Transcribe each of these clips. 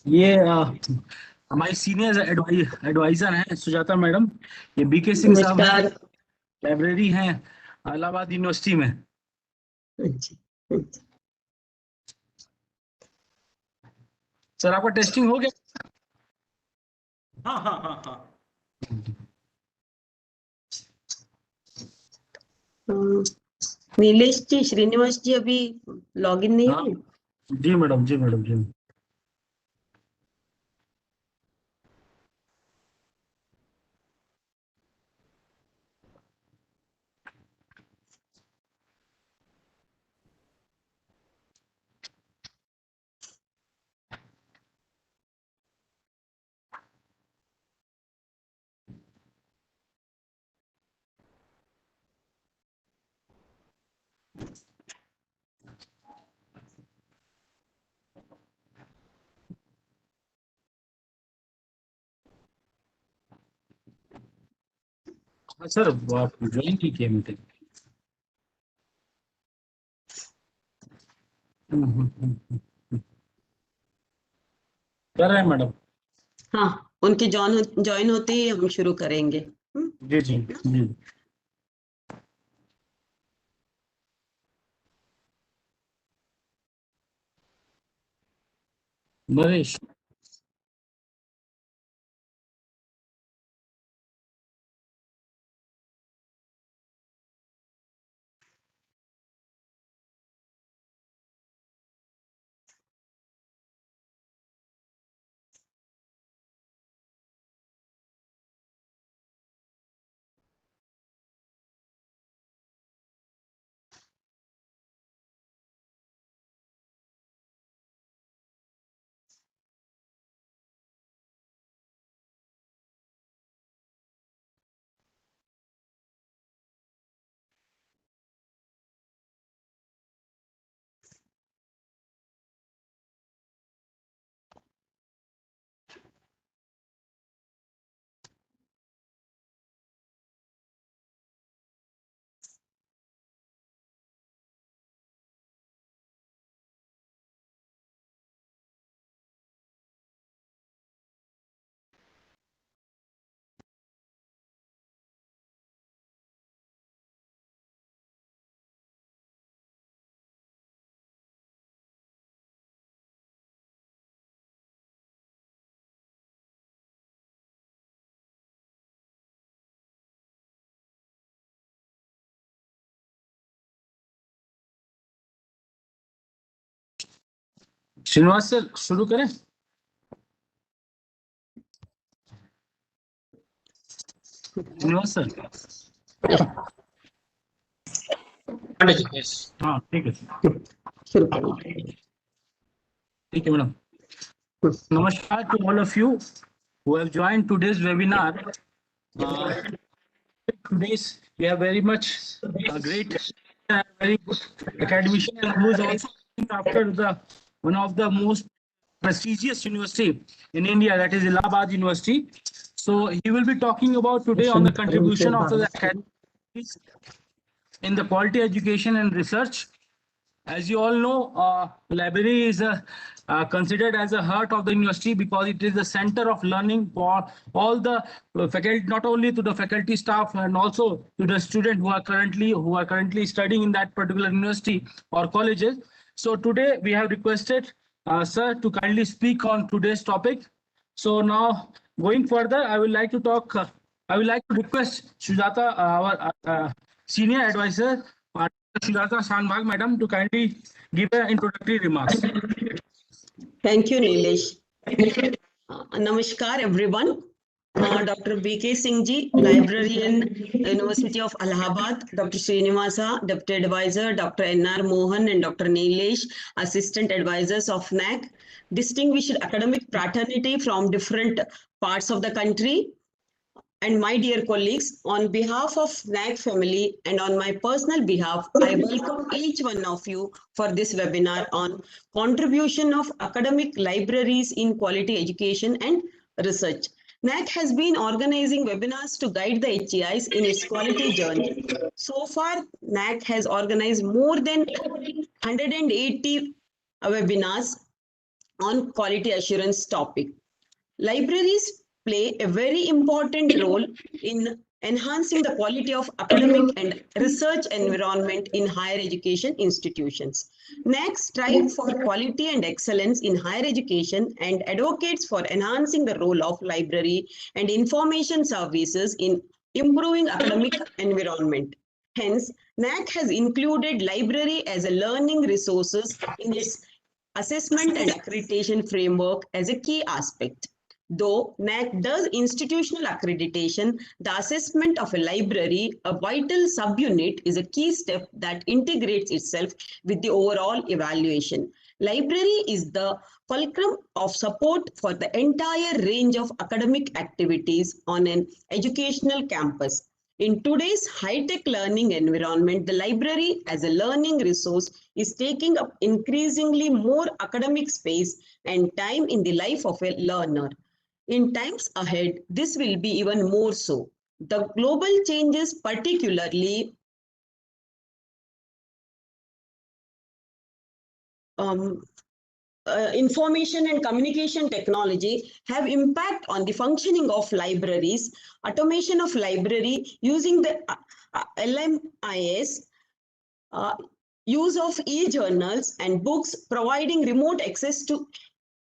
ये हमारी senior adviser हैं सुजाता मैडम। ये बीके सिंह साहब हैं, नमस्कार। लाइब्रेरी हैं इलाहाबाद यूनिवर्सिटी में। अच्छा, सर आपका टेस्टिंग हो गया? हाँ हाँ हाँ हाँ। नीलेश जी, श्रीनिवास जी अभी लॉगिन नहीं हाँ हुए? जी मैडम, जी मैडम, जी। हाँ सर, आप ज्वाइन कीजिए मीटिंग। कर रहे हैं मैडम। हाँ, उनके ज्वाइन होते ही हम शुरू करेंगे। जी जी जी। नरेश। श्रीनिवास सर शुरू करें? श्रीनिवास सर। हाँ ठीक है सर। शुरू करेंगे। ठीक है madam. Namaskar to all of you who have joined today's webinar. Today's we have very much great, very good academician who is also after the one of the most prestigious university in India, that is Allahabad University. So he will be talking about today on the contribution of the academics in the quality education and research. As you all know, library is considered as a heart of the university because it is the center of learning for all the faculty, not only to the faculty staff and also to the student who are currently studying in that particular university or colleges. So today we have requested sir to kindly speak on today's topic. So now going further, I would like to talk. I would like to request Sujata, our senior advisor, Sujata Shanbhag madam, to kindly give an introductory remarks. Thank you, Nilesh. Namaskar, everyone. Dr. B.K. Singh ji, Librarian, University of Allahabad, Dr. Srinivasa, Deputy Advisor, Dr. N.R. Mohan, and Dr. Nilesh, Assistant Advisors of NAAC, distinguished academic fraternity from different parts of the country, and my dear colleagues, on behalf of NAAC family and on my personal behalf, I welcome each one of you for this webinar on contribution of academic libraries in quality education and research. NAAC has been organizing webinars to guide the HEIs in its quality journey. So far, NAAC has organized more than 180 webinars on quality assurance topic. Libraries play a very important role in enhancing the quality of academic and research environment in higher education institutions. NAAC strive for quality and excellence in higher education and advocates for enhancing the role of library and information services in improving academic environment. Hence, NAAC has included library as a learning resources in its assessment and accreditation framework as a key aspect. Though NAAC does institutional accreditation, the assessment of a library, a vital subunit, is a key step that integrates itself with the overall evaluation. Library is the fulcrum of support for the entire range of academic activities on an educational campus. In today's high-tech learning environment, the library as a learning resource is taking up increasingly more academic space and time in the life of a learner. In times ahead, this will be even more so. The global changes, particularly um, information and communication technology, have impact on the functioning of libraries. Automation of library using the LMIS, uh, use of e-journals and books, providing remote access to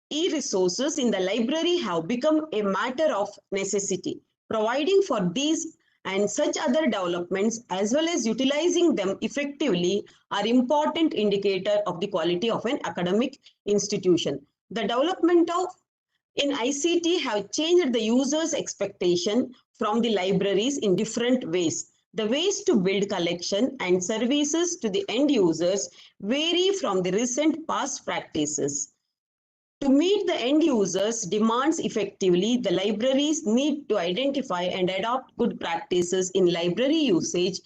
e-resources in the library have become a matter of necessity. Providing for these and such other developments as well as utilizing them effectively are important indicator of the quality of an academic institution. The development of in ICT have changed the user's expectation from the libraries in different ways. The ways to build collection and services to the end users vary from the recent past practices. To meet the end users' demands effectively, the libraries need to identify and adopt good practices in library usage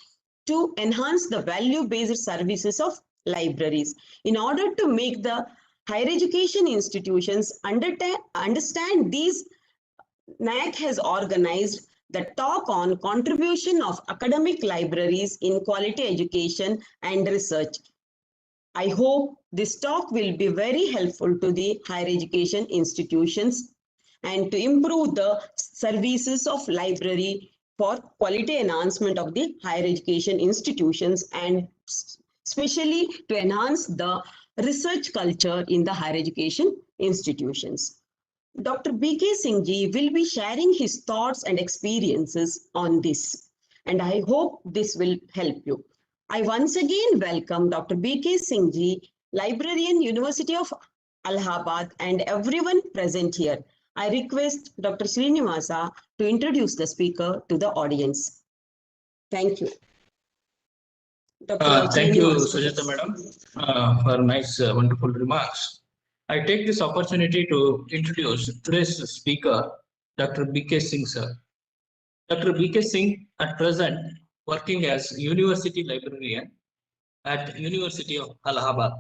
to enhance the value-based services of libraries. In order to make the higher education institutions understand these, NAAC has organized the talk on contribution of academic libraries in quality education and research. I hope this talk will be very helpful to the higher education institutions and to improve the services of library for quality enhancement of the higher education institutions and especially to enhance the research culture in the higher education institutions. Dr. B.K. Singhji will be sharing his thoughts and experiences on this, and I hope this will help you. I once again welcome Dr. B.K. Singhji, Librarian, University of Allahabad, and everyone present here. I request Dr. Srinivasa to introduce the speaker to the audience. Thank you. Dr. Thank you, Srinivasa. Sujata Madam, for nice, wonderful remarks. I take this opportunity to introduce today's speaker, Dr. B.K. Singh, sir. Dr. B.K. Singh, at present, working as University Librarian at University of Allahabad.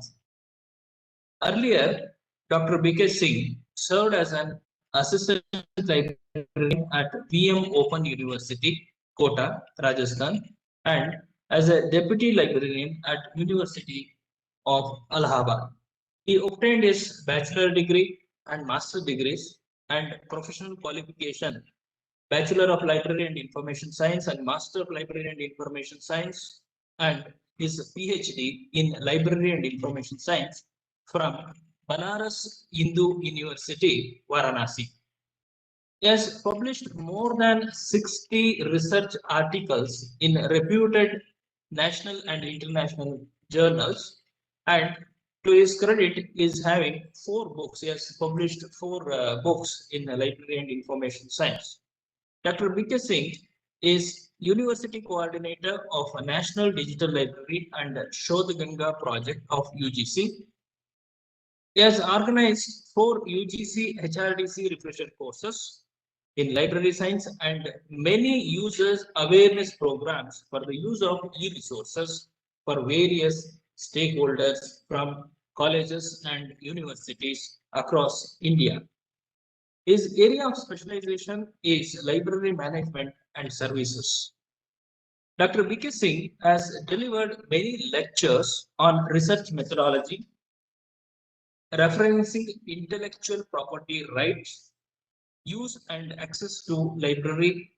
Earlier, Dr. B.K. Singh served as an assistant librarian at VM Open University, Kota, Rajasthan, and as a deputy librarian at University of Allahabad. He obtained his bachelor degree and master degrees and professional qualification, Bachelor of Library and Information Science and Master of Library and Information Science, and his PhD in Library and Information Science from Banaras Hindu University, Varanasi. He has published more than 60 research articles in reputed national and international journals, and to his credit is having 4 books. He has published 4 books in library and information science. Dr. B.K. Singh is University Coordinator of a National Digital Library and Shodh Ganga project of UGC. He has organized 4 UGC HRDC refresher courses in library science and many users awareness programs for the use of e-resources for various stakeholders from colleges and universities across India. His area of specialization is library management and services. Dr. B.K. Singh has delivered many lectures on research methodology, referencing intellectual property rights, use and access to library,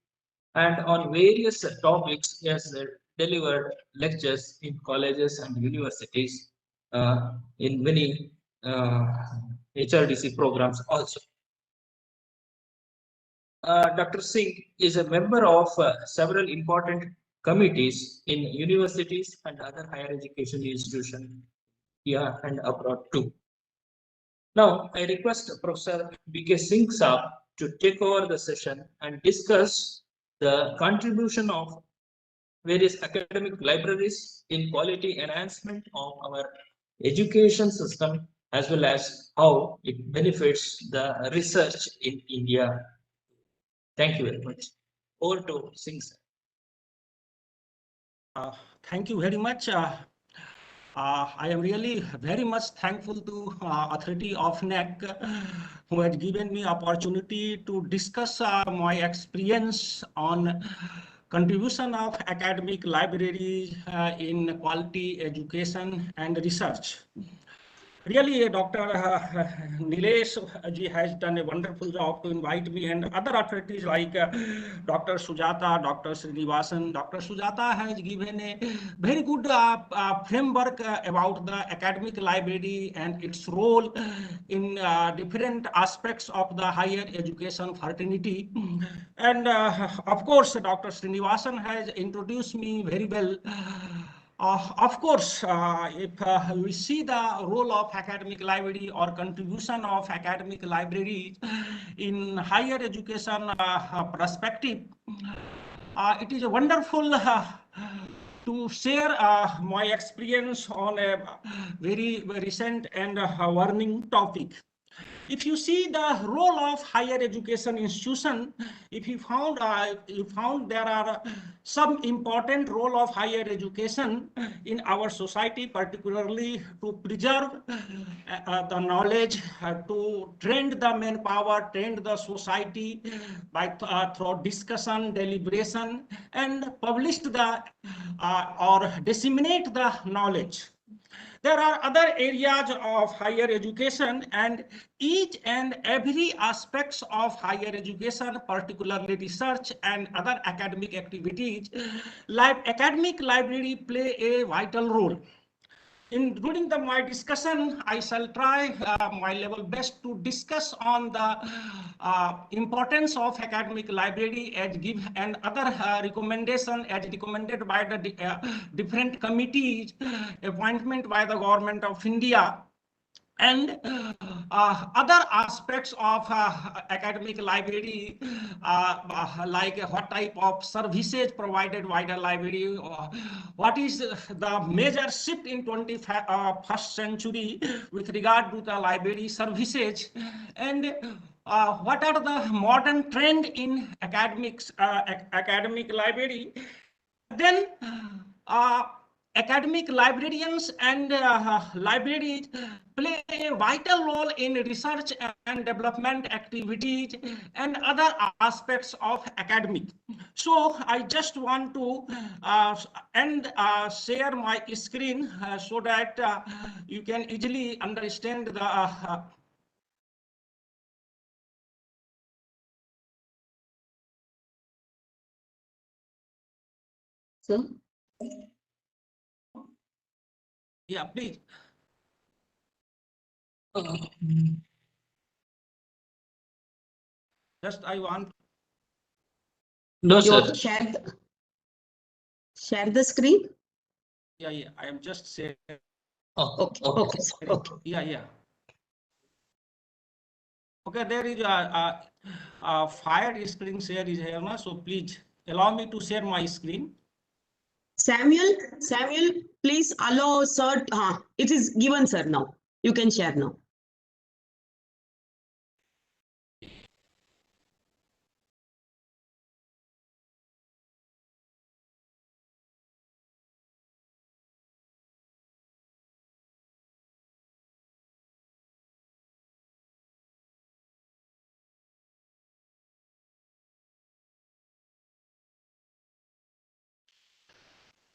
and on various topics. He has delivered lectures in colleges and universities, in many HRDC programs also. Dr. Singh is a member of several important committees in universities and other higher education institutions here and abroad too. Now, I request Professor B.K. Singh Saab to take over the session and discuss the contribution of various academic libraries in quality enhancement of our education system, as well as how it benefits the research in India. Thank you very much. Over to Singh sir. Thank you very much. I am really very much thankful to authority of NAAC who has given me opportunity to discuss my experience on contribution of academic libraries in quality education and research. Really, Dr. Nilesh ji has done a wonderful job to invite me, and other authorities like Dr. Sujata, Dr. Srinivasan. Dr. Sujata has given a very good framework about the academic library and its role in different aspects of the higher education fraternity. And of course, Dr. Srinivasan has introduced me very well. Of course, if we see the role of academic library or contribution of academic library in higher education perspective, it is wonderful to share my experience on a very recent and warning topic. If you see the role of higher education institution, if you found there are some important role of higher education in our society, particularly to preserve the knowledge, to train the manpower, train the society by through discussion, deliberation, and publish the or disseminate the knowledge. There are other areas of higher education, and each and every aspects of higher education, particularly research and other academic activities, academic library play a vital role. During my discussion, I shall try my level best to discuss on the importance of academic library as give and other recommendation as recommended by the different committees appointment by the government of India, and other aspects of academic library, like what type of services provided by the library, what is the major shift in 21st century with regard to the library services, and what are the modern trend in academic library. Then academic librarians and libraries play a vital role in research and development activities and other aspects of academic. So I just want to share my screen so that you can easily understand the Sir? yeah, please. Just I want. No, You sir. want to share the screen? Yeah, I am just saying. Oh, Okay. Yeah. Okay, there is a fire screen share is here now, so please allow me to share my screen. Samuel, please allow sir. It is given, sir, now. You can share now.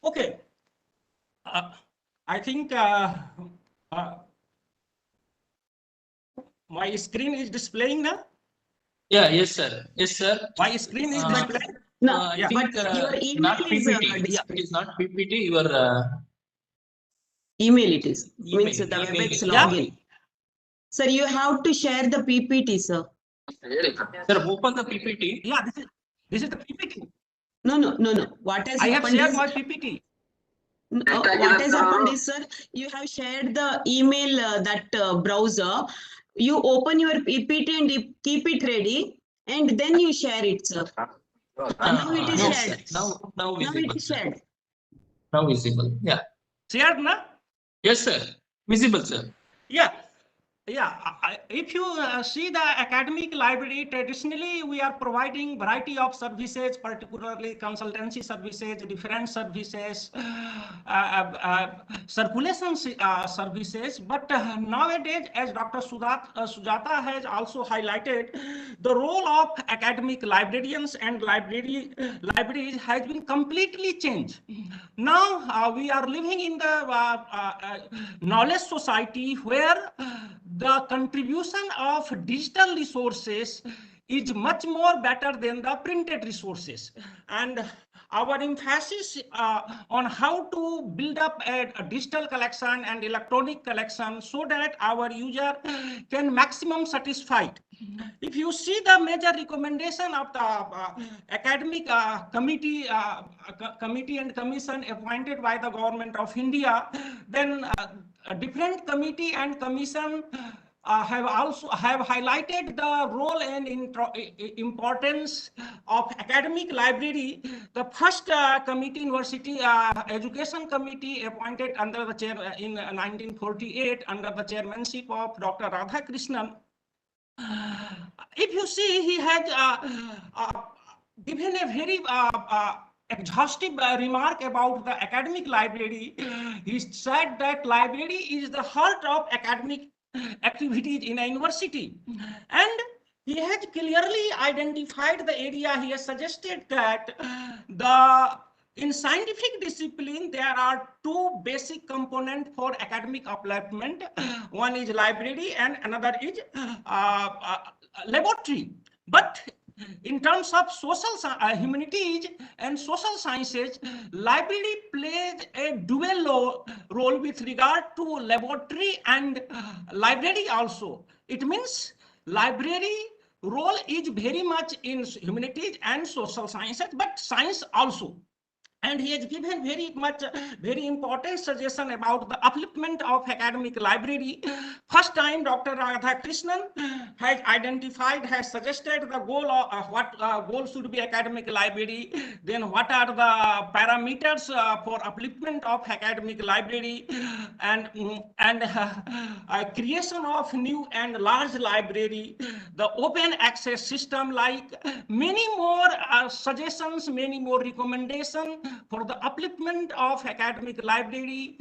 Okay, I think My screen is displaying now. Yeah, yes, sir. Yes, sir. My screen is Uh, displaying. No, I Yeah. think but your not email is PPT. It displayed. is not PPT. Your Email it is. email. Means the Email. WebEx Yeah. login. Sir, you have to share the PPT, sir. Sir, open the PPT. Yeah. This is the PPT. No. What has I have happened shared is, my PPT. what has happened is, sir, you have shared the email that browser. You open your PPT and you keep it ready, and then you share it, sir. Now it is Yes, shared. now Now visible. it is shared. Now visible. Yeah. Shared na? Yes, sir. Visible, sir. Yeah. Yeah, if you see the academic library, traditionally we are providing variety of services, particularly consultancy services, different services, circulation services. But nowadays, as Dr. Sujata has also highlighted, the role of academic librarians and libraries has been completely changed. Now we are living in the knowledge society where the contribution of digital resources is much more better than the printed resources, and our emphasis on how to build up a digital collection and electronic collection so that our user can maximum satisfied. If you see the major recommendation of the academic committee and commission appointed by the government of India, then a different committee and commission have highlighted the role and importance of academic library. The first committee, university education committee, appointed under the chair in 1948 under the chairmanship of Dr. Radhakrishnan. If you see, he had given a very exhaustive remark about the academic library. He said that library is the heart of academic activities in a university, and he has clearly identified the area. He has suggested that in scientific discipline, there are two basic components for academic upliftment. One is library and another is laboratory. But in terms of humanities and social sciences, library plays a dual role with regard to laboratory and library also. It means library role is very much in humanities and social sciences, but science also. And he has given very important suggestion about the upliftment of academic library. First time Dr. Radhakrishnan has identified, has suggested the goal of what goal should be academic library, then what are the parameters for upliftment of academic library, and creation of new and large library, the open access system, like many more suggestions, many more recommendations for the upliftment of academic library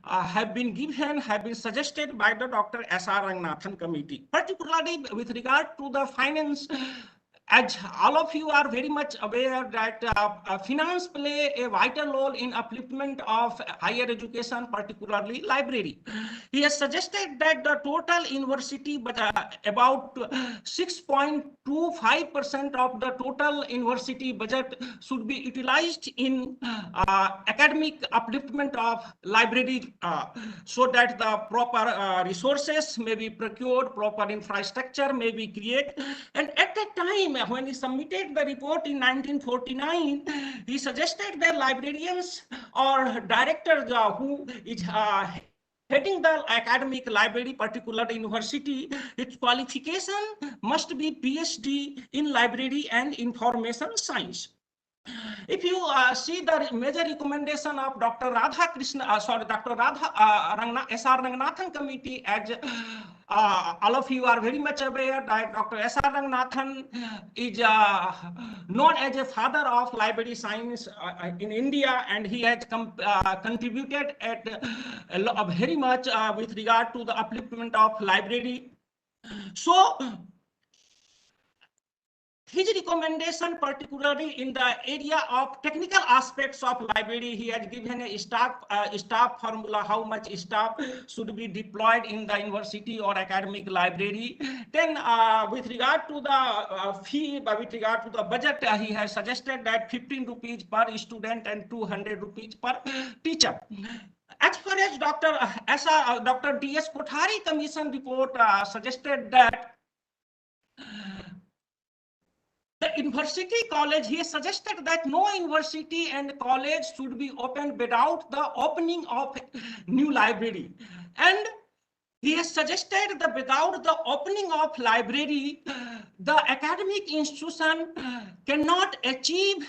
have been given, have been suggested by the Dr. S.R. Ranganathan committee, particularly with regard to the finance. As all of you are very much aware that finance play a vital role in upliftment of higher education, particularly library. He has suggested that the total university, but about 6.25% of the total university budget should be utilized in academic upliftment of library, so that the proper resources may be procured, proper infrastructure may be created. And at that time, when he submitted the report in 1949, he suggested that librarians or directors who is heading the academic library, particular university, its qualification must be PhD in library and information science. If you see the major recommendation of Dr. Dr. S.R. Ranganathan committee, as all of you are very much aware that Dr. S.R. Ranganathan is known as a father of library science in India, and he has contributed very much with regard to the upliftment of library. So his recommendation, particularly in the area of technical aspects of library, he has given a staff formula, how much staff should be deployed in the university or academic library. Then with regard to the fee, with regard to the budget, he has suggested that 15 rupees per student and 200 rupees per teacher. As far as Dr. D.S. Kothari Commission report suggested that the university college, he suggested that no university and college should be opened without the opening of new library. And he has suggested that without the opening of library, the academic institution cannot achieve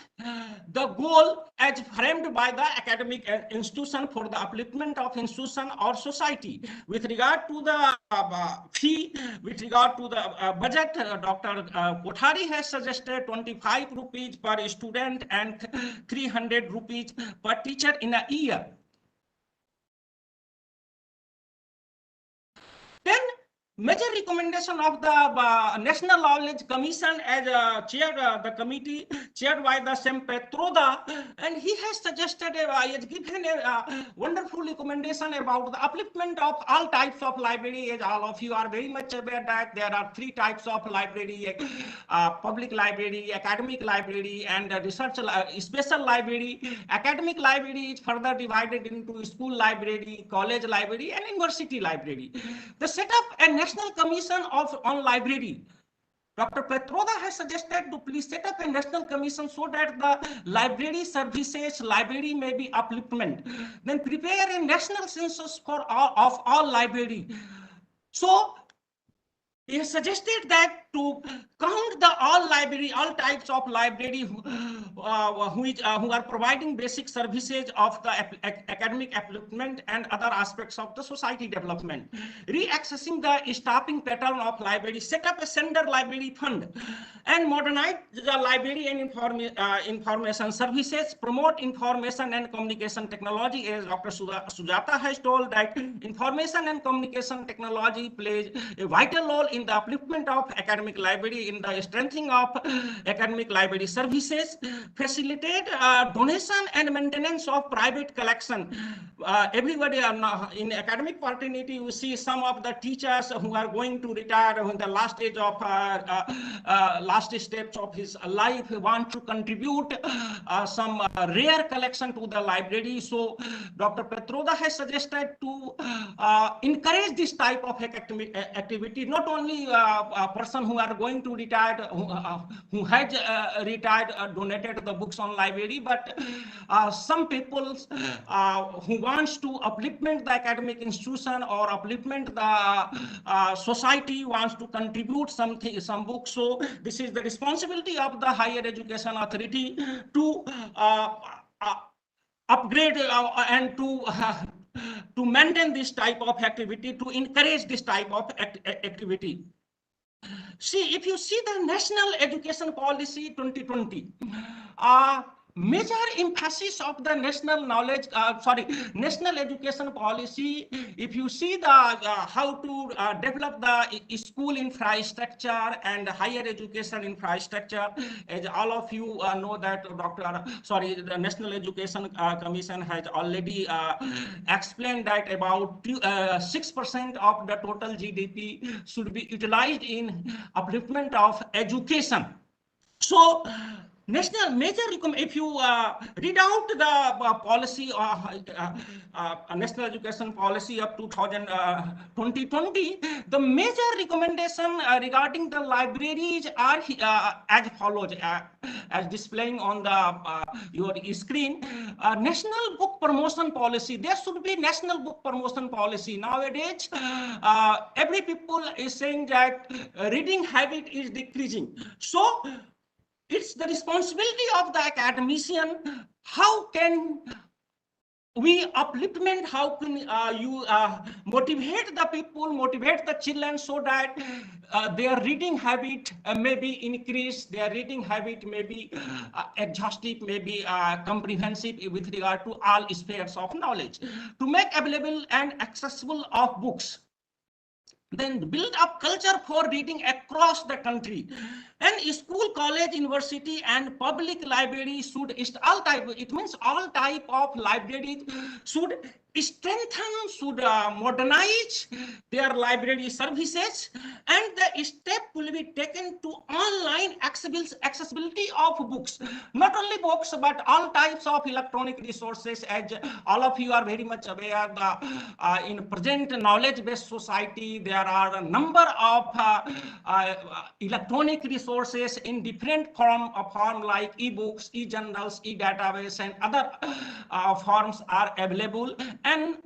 the goal as framed by the academic institution for the upliftment of institution or society. With regard to the fee, with regard to the budget, Dr. Kothari has suggested 25 rupees per student and 300 rupees per teacher in a year. Then major recommendation of the National Knowledge Commission as chaired the committee chaired by the Sam Petroda, and he has suggested, he has given a wonderful recommendation about the upliftment of all types of library. As all of you are very much aware that there are 3 types of library: public library, academic library, and research special library. Academic library is further divided into school library, college library, and university library. The set up a National Commission on Library. Dr. Petroda has suggested to please set up a national commission so that the library services, library may be upliftment. Then prepare a national census for all library. So he has suggested that to count the all types of library who are providing basic services of the academic upliftment and other aspects of the society development. Reaccessing the staffing pattern of library, set up a sender library fund, and modernize the library and information services, promote information and communication technology. As Dr. Sujata has told, that information and communication technology plays a vital role in the upliftment of academic library, in the strengthening of academic library services, facilitate donation and maintenance of private collection. Everybody in academic fraternity, you see some of the teachers who are going to retire in the last stage of last steps of his life, want to contribute some rare collection to the library. So Dr. Petroda has suggested to encourage this type of activity. Not only a person who are going to retire, who has retired, donated the books on library, but some people who wants to upliftment the academic institution or upliftment the society, wants to contribute some books. So this is the responsibility of the higher education authority to upgrade and to maintain this type of activity, to encourage this type of activity. See, if you see the National Education Policy 2020, major emphasis of the national education policy, if you see the how to develop the school infrastructure and higher education infrastructure, as all of you know that the National Education Commission has already explained that about 6% of the total GDP should be utilized in upliftment of education. So national major, if you read out the policy, national education policy up to 2020, the major recommendation regarding the libraries are as follows, as displaying on the your screen. National book promotion policy. There should be national book promotion policy. Nowadays, every people is saying that reading habit is decreasing. So it's the responsibility of the academician. How can we upliftment, how can you motivate the people, motivate the children so that their reading habit may be increased, their reading habit may be exhaustive, may be comprehensive with regard to all spheres of knowledge, to make available and accessible of books. then build up culture for reading across the country. And school, college, university, and public library should all type. It means all type of libraries should strengthen, should modernize their library services, and the step will be taken to online accessibility of books. Not only books, but all types of electronic resources. As all of you are very much aware, in present knowledge-based society, there are a number of electronic resources in different form like e-books, e-journals, e-database, and other forms are available. And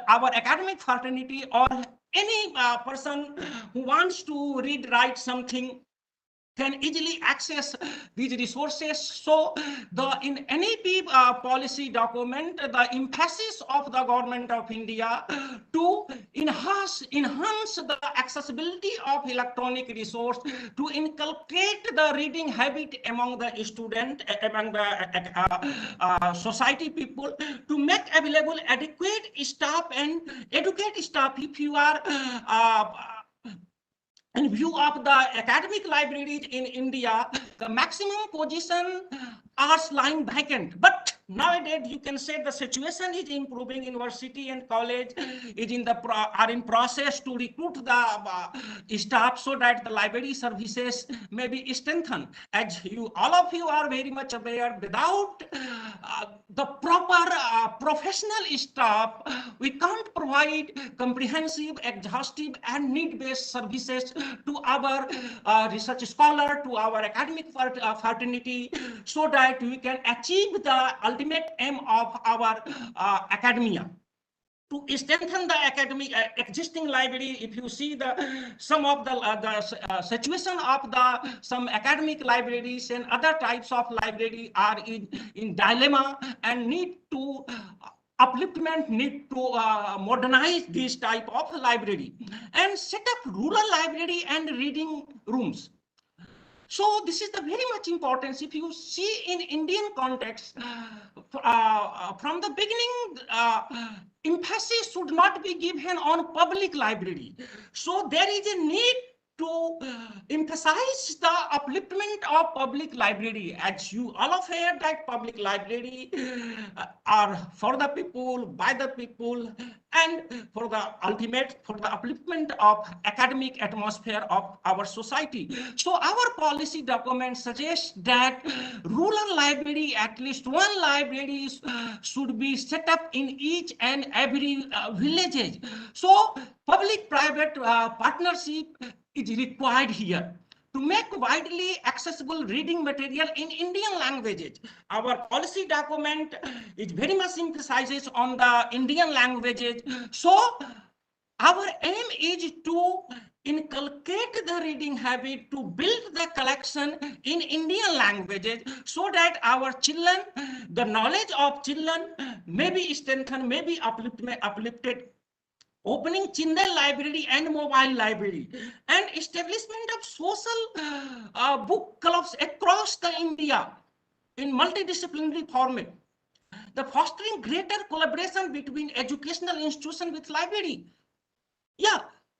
our academic fraternity or any person who wants to read, write something can easily access these resources. So in NEP policy document, the emphasis of the government of India to enhance the accessibility of electronic resource, to inculcate the reading habit among the student, among the society people, to make available adequate staff and educate staff. If you are in view of the academic libraries in India, the maximum position are lying vacant. But nowadays, you can say the situation is improving. University and college is are in process to recruit the staff so that the library services may be strengthened. As all of you are very much aware, without the proper professional staff, we can't provide comprehensive, exhaustive, and need-based services to our research scholar, to our academic fraternity, so that we can achieve the ultimate aim of our academia. To strengthen the academic existing library, if you see some of the situation of some academic libraries and other types of library are in dilemma and need to upliftment, need to modernize this type of library and set up rural library and reading rooms. So this is the very much importance. If you see in Indian context, from the beginning, emphasis should not be given on public library. So there is a need to emphasize the upliftment of public library. As you all have heard that public library are for the people, by the people, and for the upliftment of academic atmosphere of our society. So our policy document suggests that rural library, at least one library should be set up in each and every villages. So public-private partnership is required here to make widely accessible reading material in Indian languages. Our policy document is very much emphasizes on the Indian languages. So our aim is to inculcate the reading habit, to build the collection in Indian languages, so that our children, the knowledge of children may be strengthened, may be uplifted. Opening Children Library and Mobile Library, and establishment of social book clubs across the India in multidisciplinary format. The fostering greater collaboration between educational institutions with library. Yeah,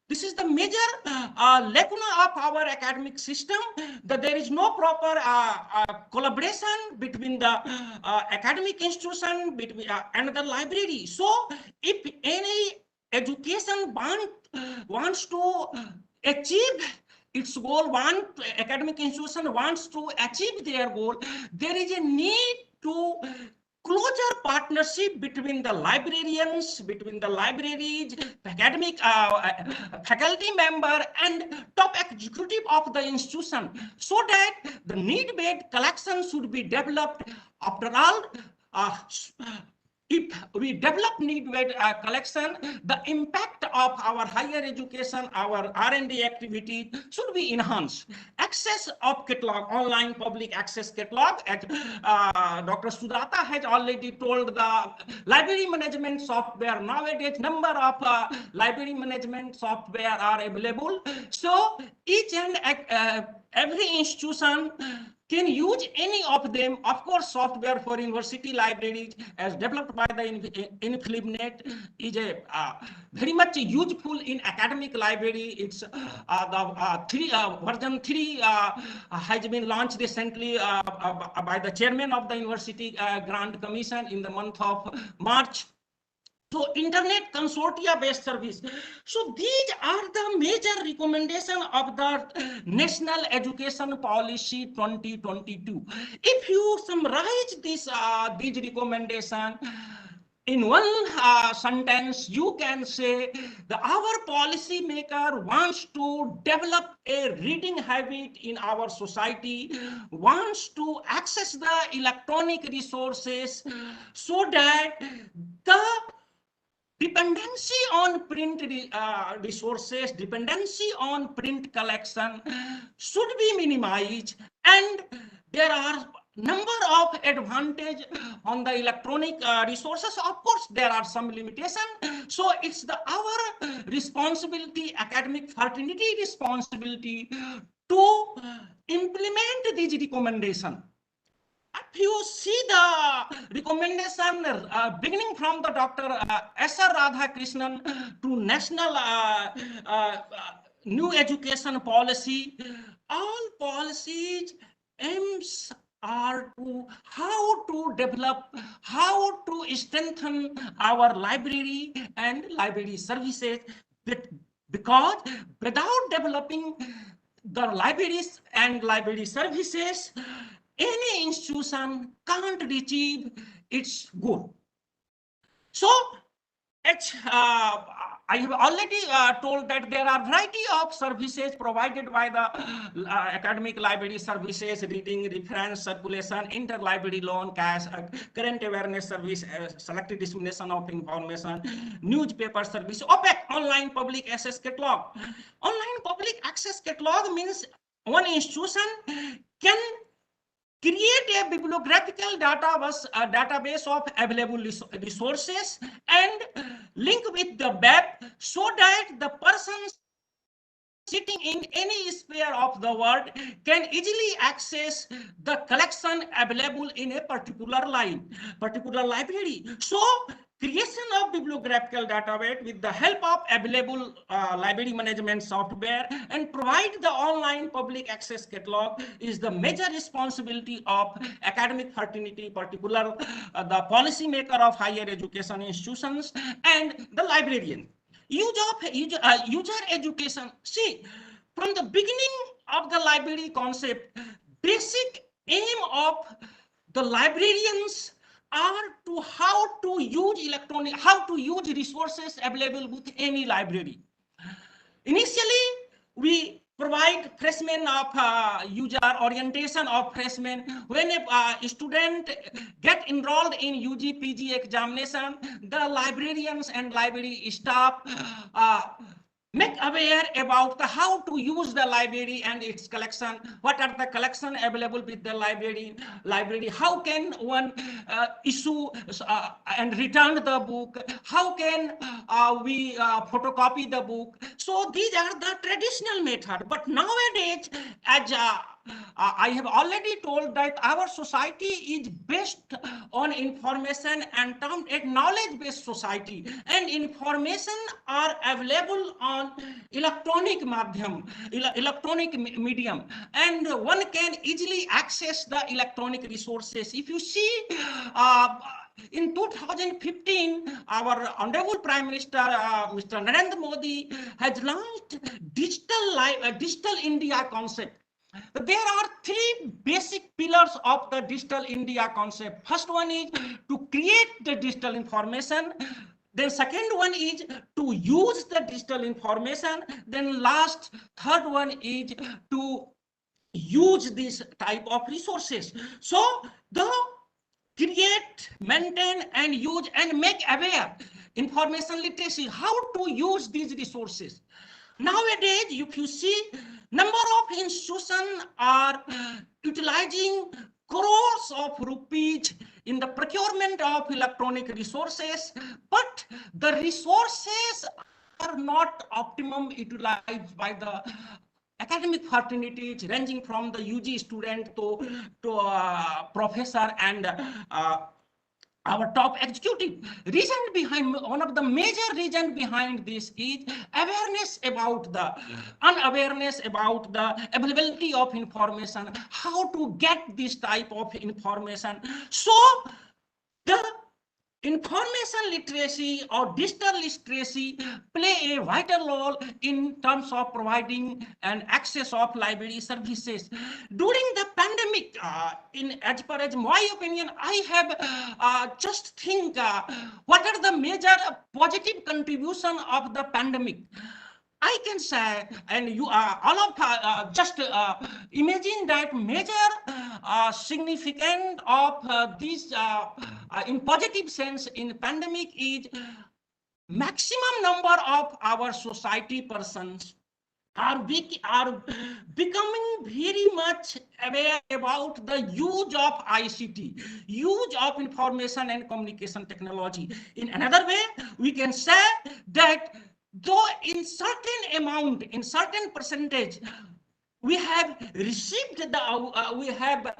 this is the major lacuna of our academic system, that there is no proper collaboration between the academic institution and the library. So if any education wants to achieve its goal, academic institution wants to achieve their goal, there is a need to closer partnership between the librarians, between the libraries, academic faculty member, and top executive of the institution, so that the need-based collection should be developed. After all, if we develop need-based collection, the impact of our higher education, our R&D activity should be enhanced. Access of catalog, online public access catalog, as Dr. Sudhata has already told, the library management software. Nowadays, number of library management software are available. So each and every institution can use any of them. Of course, software for university libraries as developed by the InflibNet is a very much useful in academic library. It's version 3 has been launched recently by the chairman of the University Grant Commission in the month of March. So internet consortia based service. So these are the major recommendation of the National Education Policy 2022. If you summarize this these recommendation in one sentence, you can say that our policy maker wants to develop a reading habit in our society, wants to access the electronic resources so that the dependency on print resources, dependency on print collection should be minimized, and there are number of advantage on the electronic resources. Of course, there are some limitation. So it's our responsibility, academic fraternity responsibility to implement these recommendations. If you see the recommendation beginning from the Dr. S.R. Radhakrishnan to National New Education Policy, all policies aims are to how to develop, how to strengthen our library and library services, because without developing the libraries and library services, any institution can't achieve its goal. So I have already told that there are variety of services provided by the academic library services: reading, reference, circulation, interlibrary loan, cash, current awareness service, selected dissemination of information, newspaper service, OPEC, online public access catalog. Online public access catalog means one institution can create a bibliographical database of available resources and link with the web so that the person sitting in any sphere of the world can easily access the collection available in a particular library. So creation of bibliographical database with the help of available library management software and provide the online public access catalog is the major responsibility of academic fraternity, particular the policy maker of higher education institutions and the librarian. User education. See, from the beginning of the library concept, basic aim of the librarians are to how to use resources available with any library. Initially, we provide freshmen of user orientation of freshmen. When a student get enrolled in UG PG examination, the librarians and library staff make aware about how to use the library and its collection, what are the collection available with the library, how can one issue and return the book, how can we photocopy the book. So these are the traditional method, but nowadays, as I have already told that our society is based on information and termed a knowledge-based society, and information are available on electronic medium, and one can easily access the electronic resources. If you see, in 2015, our Honorable Prime Minister, Mr. Narendra Modi, has launched Digital India concept. There are three basic pillars of the Digital India concept. First one is to create the digital information. Then second one is to use the digital information. Then third one is to use this type of resources. So the create, maintain, and use and make aware information literacy, how to use these resources. Nowadays, if you see, number of institutions are utilizing crores of rupees in the procurement of electronic resources, but the resources are not optimum utilized by the academic fraternities ranging from the UG student to professor and our top executive. Reason behind, one of the major reason behind this is awareness about the unawareness about the availability of information, how to get this type of information. So the information literacy or digital literacy play a vital role in terms of providing an access of library services. During the pandemic, as per as my opinion, I have just think what are the major positive contribution of the pandemic. I can say, and you are all of just imagine that major significant of this in positive sense in pandemic is maximum number of our society persons are becoming very much aware about the use of ICT, use of information and communication technology. In another way, we can say that though in certain amount, in certain percentage, we have received the, we have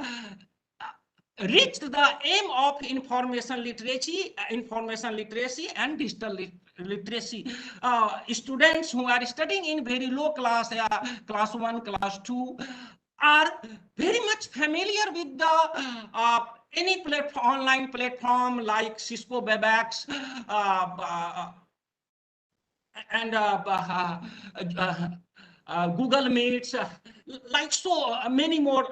reached the aim of information literacy and digital literacy. Students who are studying in very low class, class 1, class 2, are very much familiar with the any platform, online platform like Cisco Webex and Google Meets, like so many more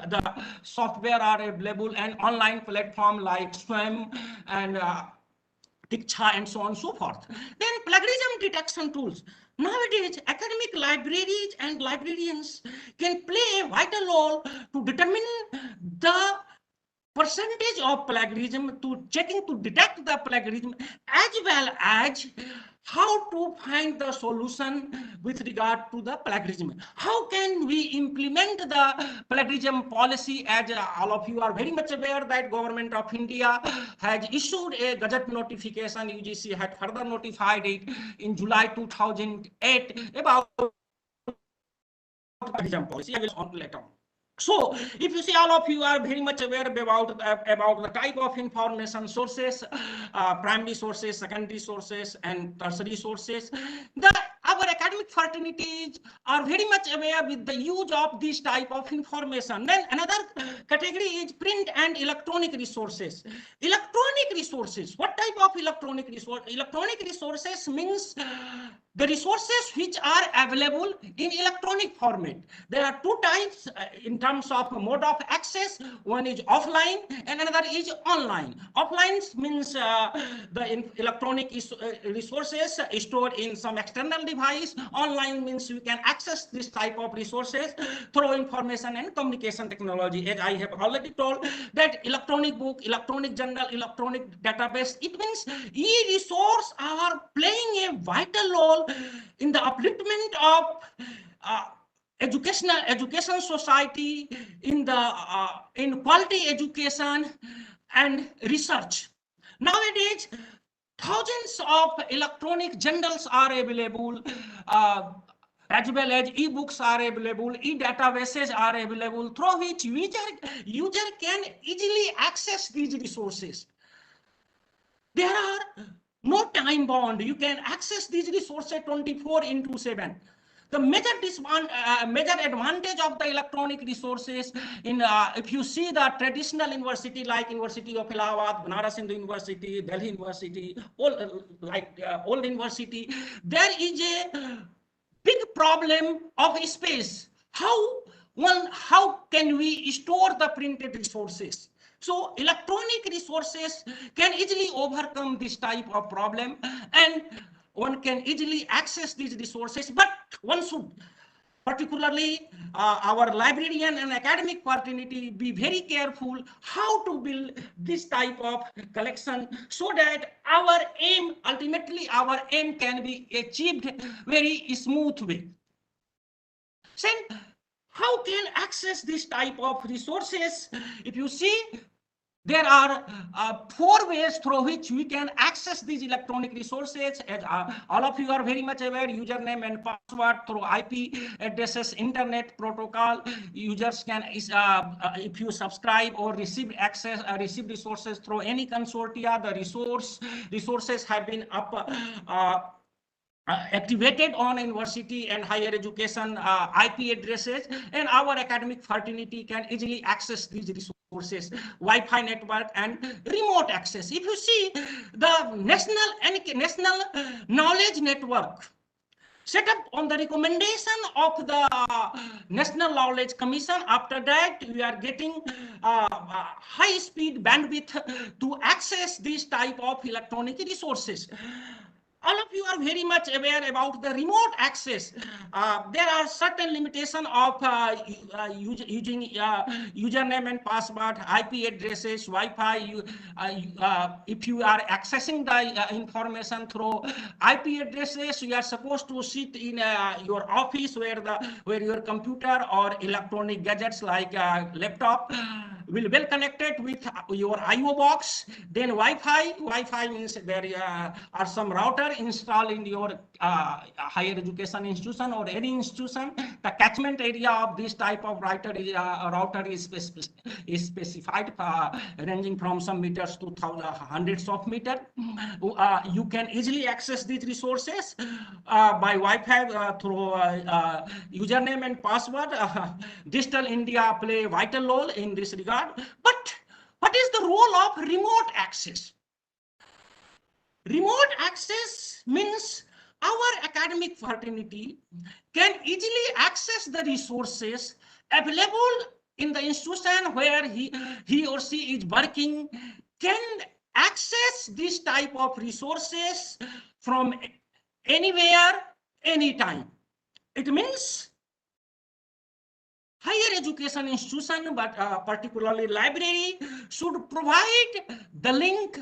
the software are available, and online platform like Swim and Diksha and so on and so forth. Then plagiarism detection tools. Nowadays, academic libraries and librarians can play a vital role to determine the percentage of plagiarism, to checking to detect the plagiarism, as well as how to find the solution with regard to the plagiarism. How can we implement the plagiarism policy? As all of you are very much aware that Government of India has issued a gazette notification. UGC had further notified it in July 2008 about plagiarism policy. I will on later on. So, if you see, all of you are very much aware about the type of information sources, primary sources, secondary sources, and tertiary sources. Our academic fraternities are very much aware with the use of this type of information. Then another category is print and electronic resources. Electronic resources. What type of electronic resource? Electronic resources means the resources which are available in electronic format. There are two types in terms of mode of access. One is offline and another is online. Offline means the electronic resources stored in some external device. Online means you can access this type of resources through information and communication technology. As I have already told, that electronic book, electronic journal, electronic database, it means e-resource are playing a vital role in the upliftment of education society, in the in quality education and research. Nowadays, thousands of electronic journals are available, as well as e-books are available, e-databases are available, through which user can easily access these resources. There are no time bound. You can access these resources 24/7. The major advantage of the electronic resources in if you see the traditional university like University of Allahabad, Banaras Hindu University, Delhi University, old university, there is a big problem of space. How can we store the printed resources? So electronic resources can easily overcome this type of problem, and one can easily access these resources, but one should, particularly our librarian and academic fraternity, be very careful how to build this type of collection so that our aim, ultimately our aim can be achieved very smooth way. Then how can access this type of resources? If you see, There are 4 ways through which we can access these electronic resources. As all of you are very much aware, username and password through IP addresses, internet protocol. Users can, if you subscribe or receive access, receive resources through any consortia, the resources have been activated on university and higher education IP addresses, and our academic fraternity can easily access these resources, Wi-Fi network and remote access. If you see the national knowledge network set up on the recommendation of the National Knowledge Commission, after that we are getting high speed bandwidth to access these type of electronic resources. All of you are very much aware about the remote access. There are certain limitations of using username and password, IP addresses, Wi-Fi. If you are accessing the information through IP addresses, you are supposed to sit in your office where your computer or electronic gadgets like laptop will well connected with your IO box. Then Wi-Fi means there are some router installed in your higher education institution or any institution. The catchment area of this type of router is specified, ranging from some meters to hundreds of meters. You can easily access these resources by Wi-Fi through username and password. Digital India play a vital role in this regard. But what is the role of remote access? Remote access means our academic fraternity can easily access the resources available in the institution where he or she is working, can access this type of resources from anywhere, anytime. It means higher education institution, but particularly library, should provide the link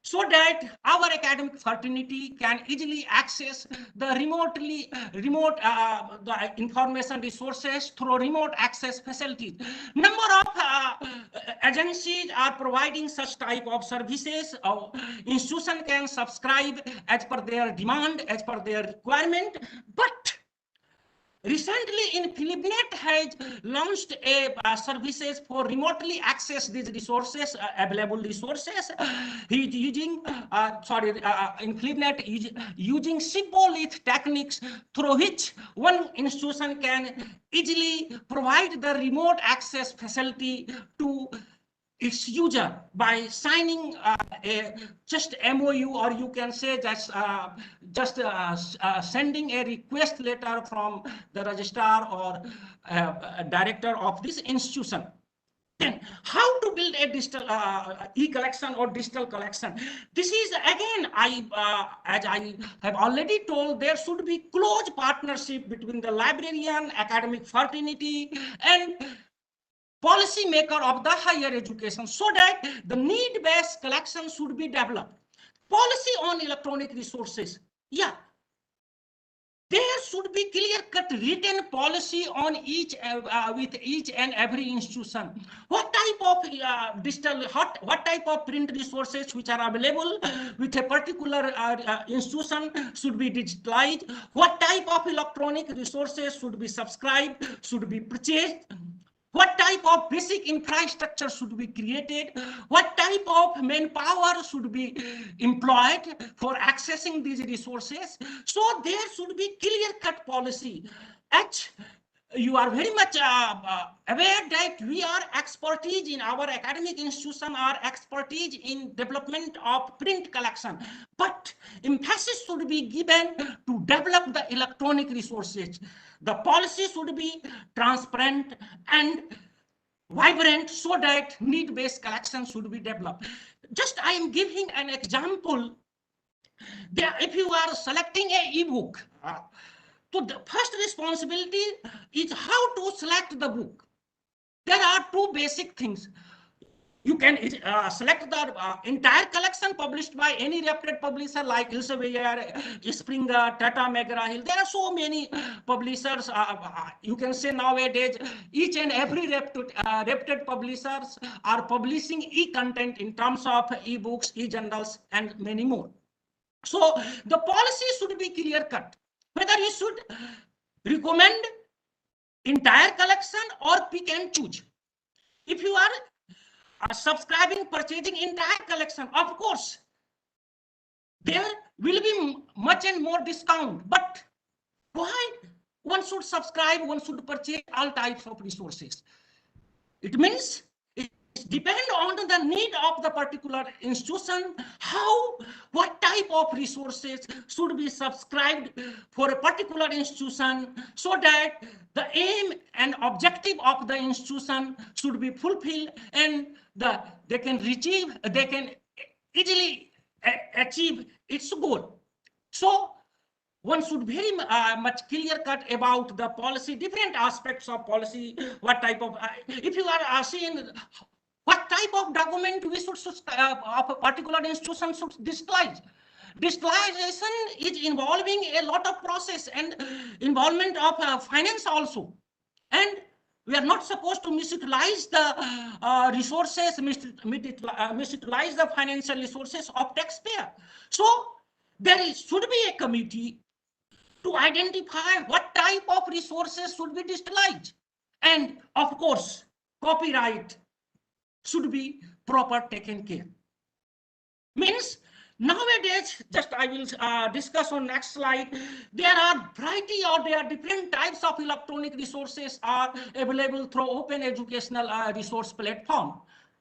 so that our academic fraternity can easily access the remote the information resources through remote access facilities. Number of agencies are providing such type of services. Institution can subscribe as per their demand, as per their requirement. But recently, in Philipnet has launched a services for remotely access these resources, available resources. He is using, in Philipnet using shibboleth techniques through which one institution can easily provide the remote access facility to its user by signing just MOU, or you can say that's just sending a request letter from the registrar or director of this institution. Then how to build a digital e-collection or digital collection? This is again, as I have already told, there should be close partnership between the librarian, academic fraternity, and policy maker of the higher education, so that the need-based collection should be developed. Policy on electronic resources. Yeah, there should be clear-cut written policy on with each and every institution. What type of digital, what type of print resources which are available with a particular institution should be digitalized? What type of electronic resources should be subscribed, should be purchased? What type of basic infrastructure should be created? What type of manpower should be employed for accessing these resources? So there should be clear-cut policy. You are very much aware that we are expertise in our academic institution, our expertise in development of print collection, but emphasis should be given to develop the electronic resources. The policy should be transparent and vibrant so that need-based collection should be developed. Just I am giving an example. If you are selecting an e-book, so the first responsibility is how to select the book. There are two basic things. you can select the entire collection published by any reputed publisher like Elsevier, Springer, Tata McGraw-Hill. There are so many publishers. You can say nowadays each and every reputed publishers are publishing e-content in terms of e-books, e-journals, and many more. So the policy should be clear cut, whether you should recommend entire collection or pick and choose. If you are subscribing, purchasing entire collection, of course, there will be much and more discount. But why one should subscribe, one should purchase all types of resources? It means it depends on the need of the particular institution, what type of resources should be subscribed for a particular institution, so that the aim and objective of the institution should be fulfilled, and they can easily achieve its goal. So one should very much clear cut about the policy, different aspects of policy, what type of, if you are seeing what type of document we should of a particular institution should disclose. Digitalization is involving a lot of process and involvement of finance also. And we are not supposed to misutilize the resources, misutilize the financial resources of taxpayer. So there should be a committee to identify what type of resources should be digitalized. And of course, copyright should be proper taken care. Means nowadays, just I will discuss on next slide, there are variety or there are different types of electronic resources are available through open educational resource platform.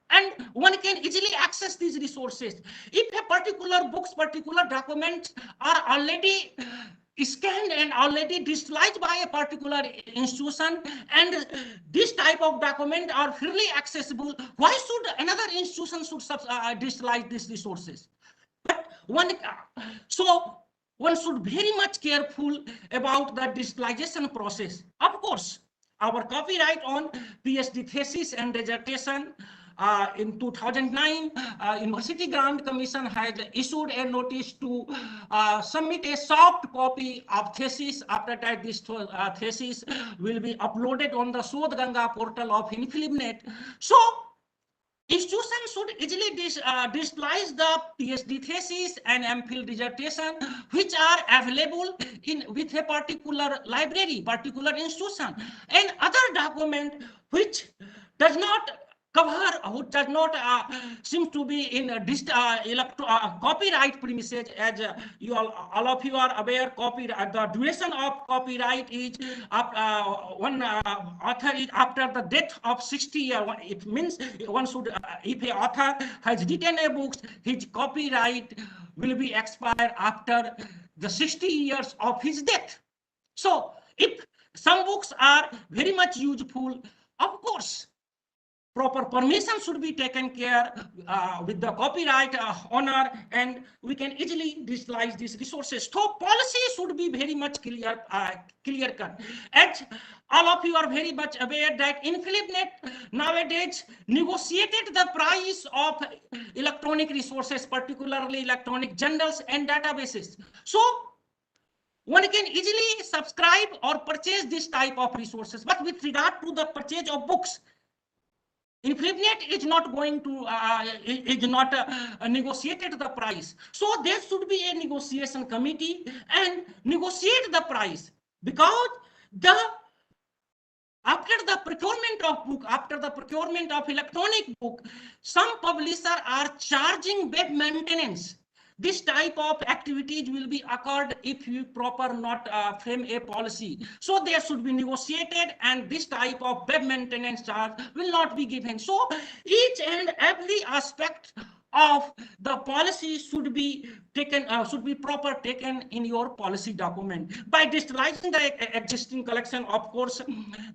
And one can easily access these resources. If a particular books, particular documents are already scanned and already digitalized by a particular institution, and this type of document are freely accessible, why should another institution should digitalize these resources? But one should very much careful about the digitalization process. Of course, our copyright on PhD thesis and dissertation in 2009, University Grant Commission had issued a notice to submit a soft copy of thesis. After that, this thesis will be uploaded on the Sodh Ganga portal of InfilibNet. So institutions should easily digitalize the PhD thesis and MPhil dissertation, which are available with a particular library, particular institution, and other document which does not cover, who does not seem to be in copyright premises. As you all of you are aware, the duration of copyright is one author is after the death of 60 years. It means one should, if an author has written a book, his copyright will be expired after the 60 years of his death. So if some books are very much useful, of course, proper permission should be taken care with the copyright owner, and we can easily digitalize these resources. So policy should be very much clear cut. As all of you are very much aware that InfilibNet nowadays negotiated the price of electronic resources, particularly electronic journals and databases. So one can easily subscribe or purchase this type of resources. But with regard to the purchase of books, InfilibNet is not going to negotiated the price. So there should be a negotiation committee and negotiate the price, because after the procurement of book, after the procurement of electronic book, some publishers are charging web maintenance. This type of activities will be occurred if you proper not frame a policy. So there should be negotiated, and this type of web maintenance charge will not be given. So each and every aspect of the policy should be taken, should be proper taken in your policy document. By digitalizing the existing collection, of course,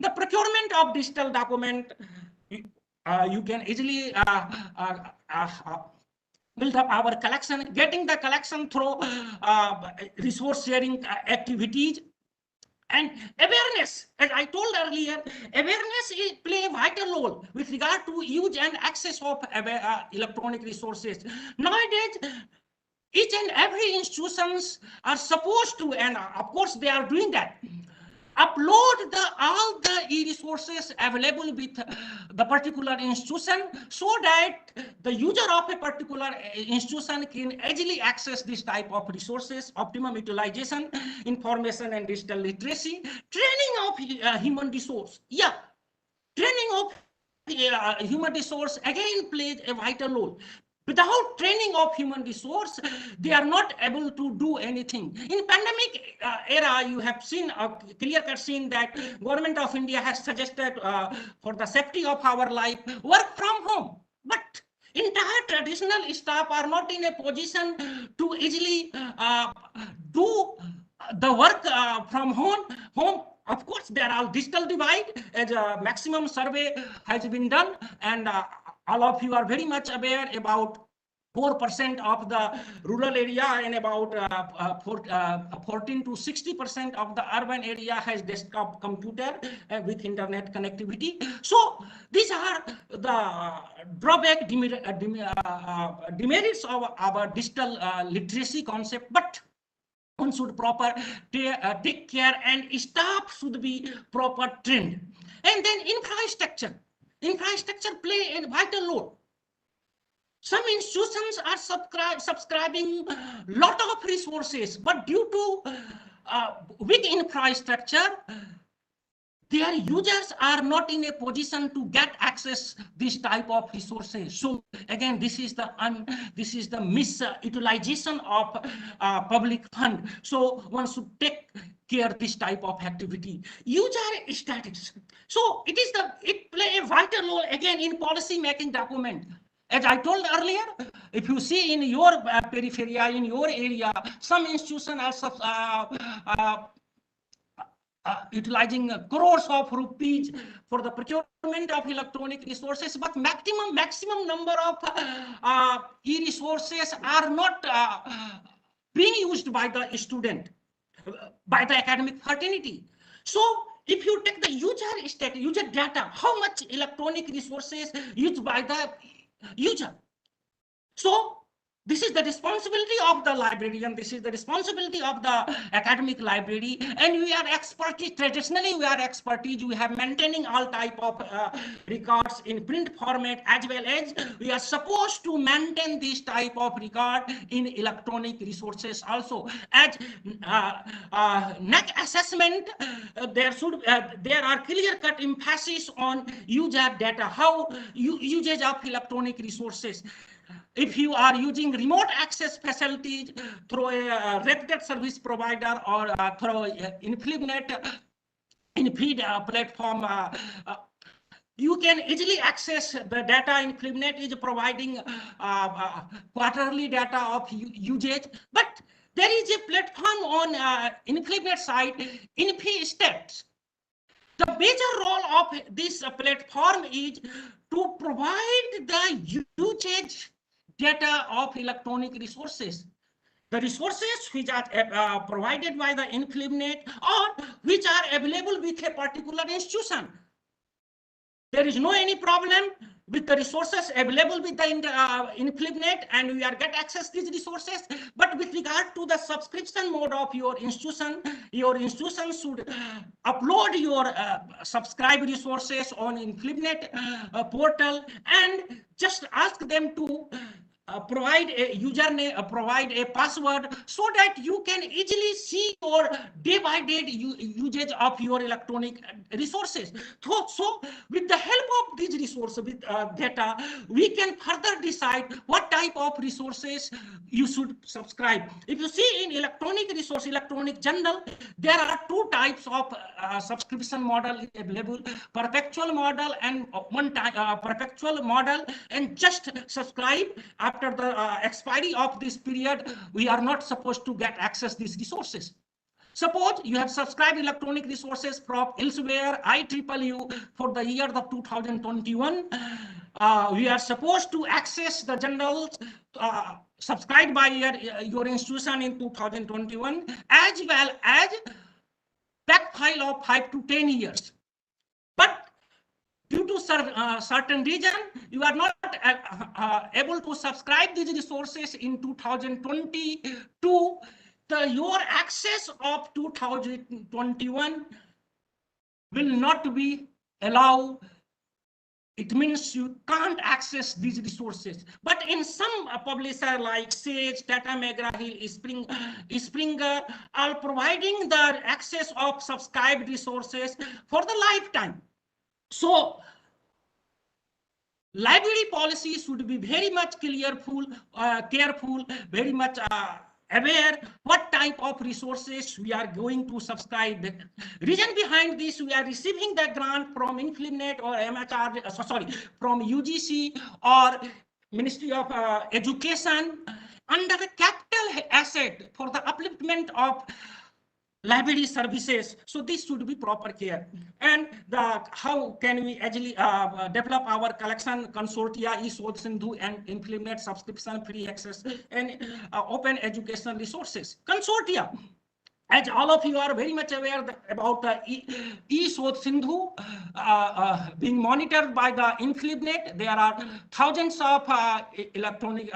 the procurement of digital document, you can easily build up our collection, getting the collection through resource sharing activities, And awareness, as I told earlier, awareness play a vital role with regard to use and access of electronic resources. Nowadays, each and every institutions are supposed to, and of course they are doing that, upload all the e-resources available with the particular institution, so that the user of a particular institution can easily access this type of resources, optimum utilization, information and digital literacy, training of human resource. Yeah, training of human resource again plays a vital role. Without training of human resource, they are not able to do anything. In pandemic era, you have seen a clear-cut scene that government of India has suggested for the safety of our life, work from home. But entire traditional staff are not in a position to easily do the work from home. Of course, there are digital divide, as a maximum survey has been done, and all of you are very much aware about 4% of the rural area and about 14 to 60% of the urban area has desktop computer with internet connectivity. So these are the drawback demerits of our digital literacy concept, but one should take care, and staff should be proper trained. And then infrastructure play a vital role. Some institutions are subscribing lot of resources, but due to weak infrastructure, their users are not in a position to get access this type of resources. So again, this is the misutilization of public fund. So one should take care this type of activity. User statistics. So it play a vital role again in policy making document. As I told earlier, if you see in your periphery, in your area, some institutions are utilizing crores of rupees for the procurement of electronic resources, but maximum number of e-resources are not being used by the student, by the academic fraternity. So if you take the user data, how much electronic resources used by the user. So this is the responsibility of the librarian. This is the responsibility of the academic library. And we are expertise. Traditionally, we are expertise. We have maintaining all type of records in print format, as well as we are supposed to maintain this type of record in electronic resources also. As NAAC assessment, there are clear-cut emphasis on user data, how usage of electronic resources. If you are using remote access facilities through a reputed service provider or through InfluNet, InFeed platform, you can easily access the data. InfluNet is providing quarterly data of usage, but there is a platform on InfluNet side, InfeedStats. The major role of this platform is to provide the usage data of electronic resources. The resources which are provided by the InfluNet or which are available with a particular institution. There is no any problem with the resources available with the InfluNet, and we are get access to these resources. But with regard to the subscription mode of your institution should upload your subscribed resources on InfluNet portal and just ask them to provide a username, provide a password, so that you can easily see your day-by-day usage of your electronic resources. So with the help of these resources, with data, we can further decide what type of resources you should subscribe. If you see in electronic resource, electronic journal, there are two types of subscription model available: perpetual model and perpetual model, and just subscribe. After the expiry of this period, we are not supposed to get access these resources. Suppose you have subscribed electronic resources from elsewhere, IEEE, for the year of 2021. We are supposed to access the journals subscribed by your institution in 2021, as well as back file of 5 to 10 years. But due to certain reason, you are not able to subscribe these resources in 2022. Your access of 2021 will not be allowed. It means you can't access these resources. But in some publisher like Sage, Tata McGraw-Hill, Springer are providing the access of subscribed resources for the lifetime. So library policy should be very much careful, very much aware what type of resources we are going to subscribe. Reason behind this, we are receiving the grant from InfluNet or MHR, from UGC or Ministry of Education under the capital asset for the upliftment of library services. So this should be proper care. And how can we actually develop our collection consortia, eSoth Sindhu and implement subscription free access and open educational resources consortia. As all of you are very much aware about the eSoth Sindhu being monitored by the InfluNet, there are thousands of electronic,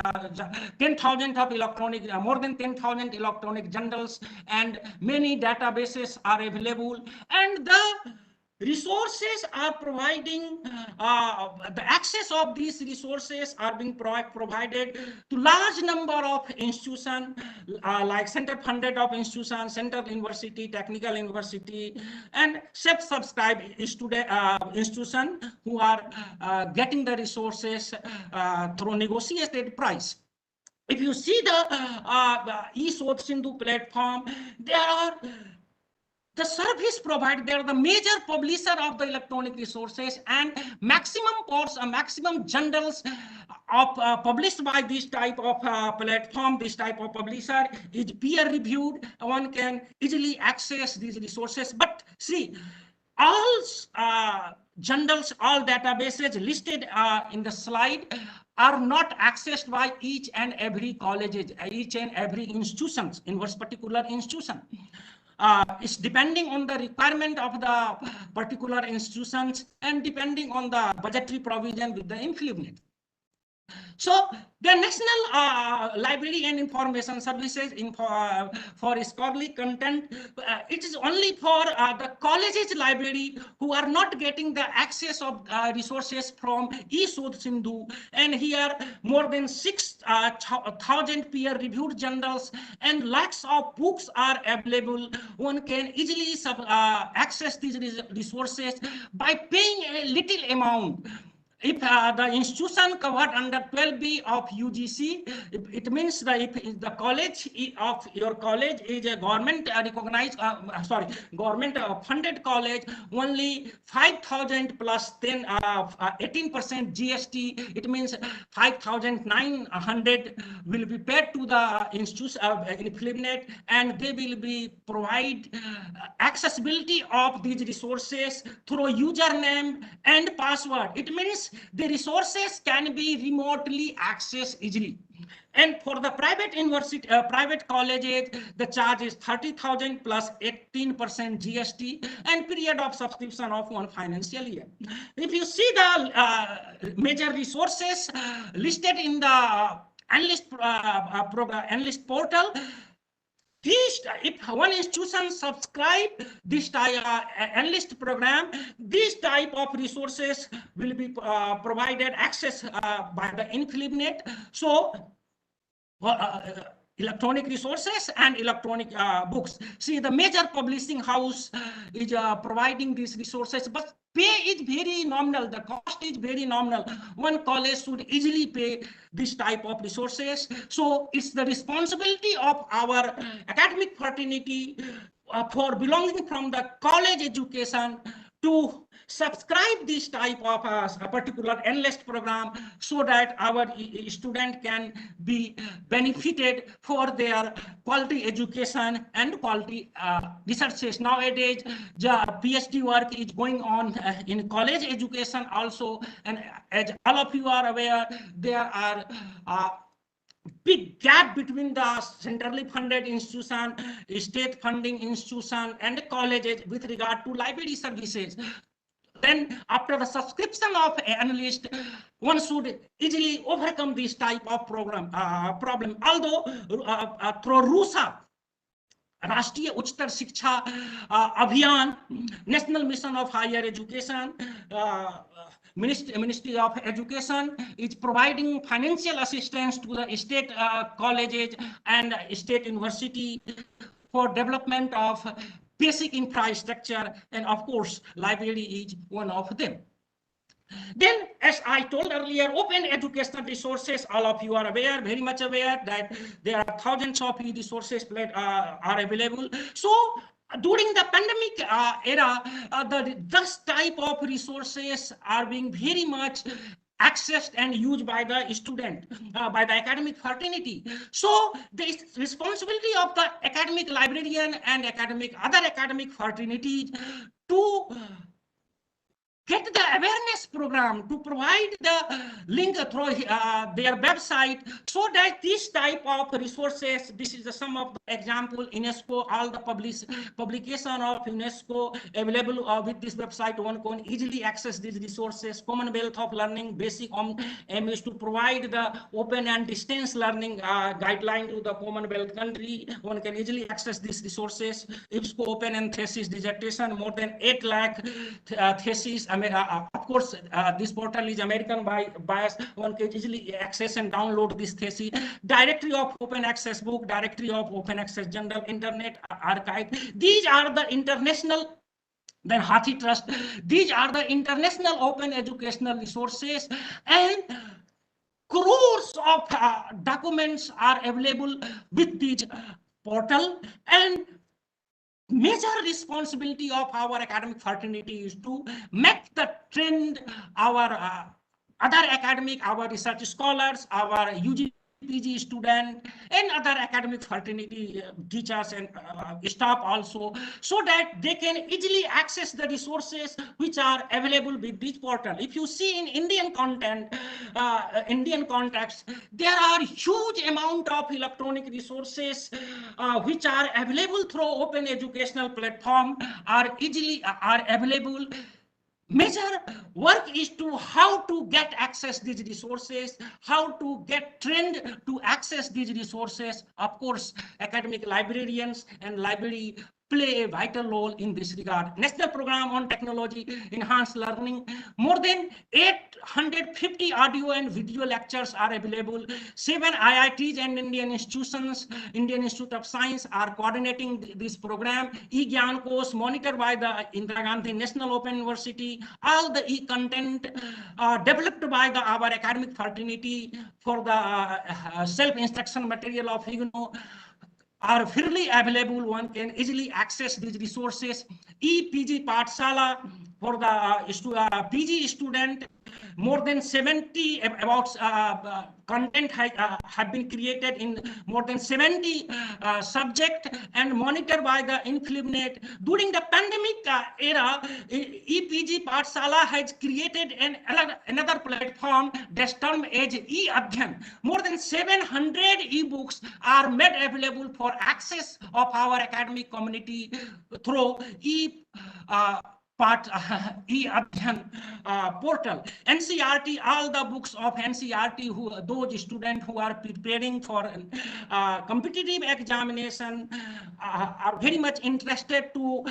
10,000 of electronic, more than 10,000 electronic journals, and many databases are available, and the resources are providing, the access of these resources are being provided to large number of institutions like center-funded of institutions, central university, technical university, and self-subscribed institutions who are getting the resources through negotiated price. If you see the eSoth Sindhu platform, there are the service provided, they are the major publisher of the electronic resources, and maximum course, maximum journals of published by this type of platform, this type of publisher is peer reviewed. One can easily access these resources. But see, all journals, all databases listed in the slide are not accessed by each and every college, each and every institutions in this particular institution. It's depending on the requirement of the particular institutions and depending on the budgetary provision with the InfluNet. So the National Library and Information Services for scholarly content, it is only for the colleges library who are not getting the access of resources from eSoth Sindhu. And here more than 6,000 peer-reviewed journals and lakhs of books are available. One can easily access these resources by paying a little amount. If the institution covered under 12B of UGC, it means that if the college of your college is a government recognized, government funded college, only 5,000 plus 18% GST, it means 5,900 will be paid to the institution InfluNet, and they will be provide accessibility of these resources through username and password. It means the resources can be remotely accessed easily. And for the private university, private colleges, the charge is 30,000 plus 18% GST and period of subscription of 1 financial year. If you see the major resources listed in the analyst portal, if one institution subscribe this analyst program, this type of resources will be provided access by the InfluNet. So electronic resources and electronic books. See, the major publishing house is providing these resources, but pay is very nominal. The cost is very nominal. One college should easily pay this type of resources. So it's the responsibility of our academic fraternity for belonging from the college education to subscribe this type of a particular analyst program so that our student can be benefited for their quality education and quality researches. Nowadays, the PhD work is going on in college education also, and as all of you are aware, there are big gap between the centrally funded institution, state funding institution, and colleges with regard to library services. Then after the subscription of analyst, one should easily overcome this type of problem. Although through RUSA, राष्ट्रीय उच्चतर शिक्षा अभियान, National Mission of Higher Education, Ministry of Education is providing financial assistance to the state colleges and state university for development of basic infrastructure, and of course library is one of them. Then, as I told earlier, open educational resources, all of you are aware, very much aware, that there are thousands of resources are available. So during the pandemic era, this type of resources are being very much accessed and used by the student, by the academic fraternity. So the responsibility of the academic librarian and other academic fraternities to get the awareness program, to provide the link through their website, so that this type of resources, this is some of the example, UNESCO, all the publication of UNESCO available with this website. One can easily access these resources. Commonwealth of Learning basic aim is to provide the open and distance learning guideline to the Commonwealth country. One can easily access these resources. IPSCO open and thesis dissertation, more than 8 lakh theses. Of course, this portal is American bias. One can easily access and download this thesis. Directory of open access book, directory of open access journal, internet archive. These are the international. Then Hathi Trust. These are the international open educational resources, and crores of documents are available with this portal. And major responsibility of our academic fraternity is to make the trend our other academic, our research scholars, our UG PG student, and other academic fraternity teachers and staff also, so that they can easily access the resources which are available with this portal. If you see in Indian content, Indian context, there are huge amount of electronic resources which are available through open educational platform, are available. Major work is to how to get access these resources, how to get trained to access these resources. Of course, academic librarians and library play a vital role in this regard. National Program on Technology Enhanced Learning, more than 850 audio and video lectures are available. 7 IITs and Indian institutions, Indian Institute of Science, are coordinating this program. E-Gyan course monitored by the Indira Gandhi National Open University. All the e-content developed by our academic fraternity for the self-instruction material of are freely available. One can easily access these resources. E-PG Pathshala for the PG student. More than 70 about content have been created in more than 70 subject and monitored by the InfluMnet. During the pandemic era, EPG Pathshala has created another platform that's termed as e-Adhyan. More than 700 ebooks are made available for access of our academic community through e-Adhyan portal. NCERT, all the books of NCERT, those students who are preparing for competitive examination are very much interested to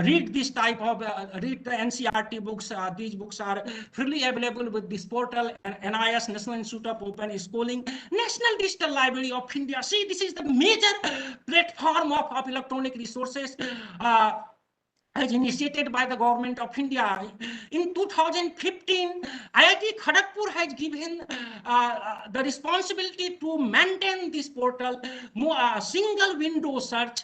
read this type of read the NCERT books. These books are freely available with this portal. NIS, National Institute of Open Schooling, National Digital Library of India. See, this is the major platform of electronic resources as initiated by the government of India. In 2015, IIT Kharagpur has given the responsibility to maintain this portal, single window search.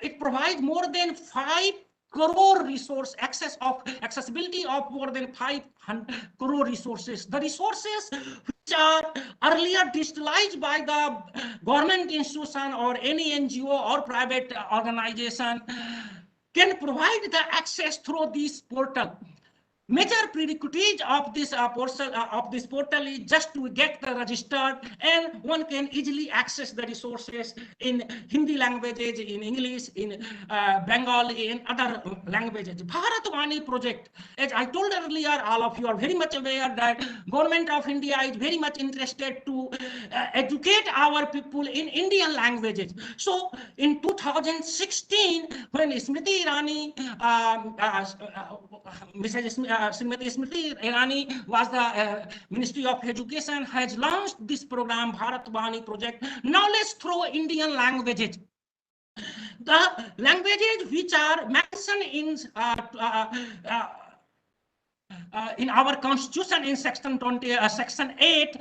It provides more than 5 crore resource accessibility of more than 500 crore resources. The resources which are earlier digitalized by the government institution or any NGO or private organization can provide the access through this portal. major prerequisite of this portal is just to get the registered, and one can easily access the resources in Hindi languages, in English, in Bengali, in other languages. Bharatwani project, as I told earlier, all of you are very much aware that government of India is very much interested to educate our people in Indian languages. So in 2016, when Smriti Irani, Mrs. Srimati Smriti Irani was the Ministry of Education, has launched this program, Bharatwani project, knowledge through Indian languages. The languages which are mentioned in our constitution in section 20, section 8,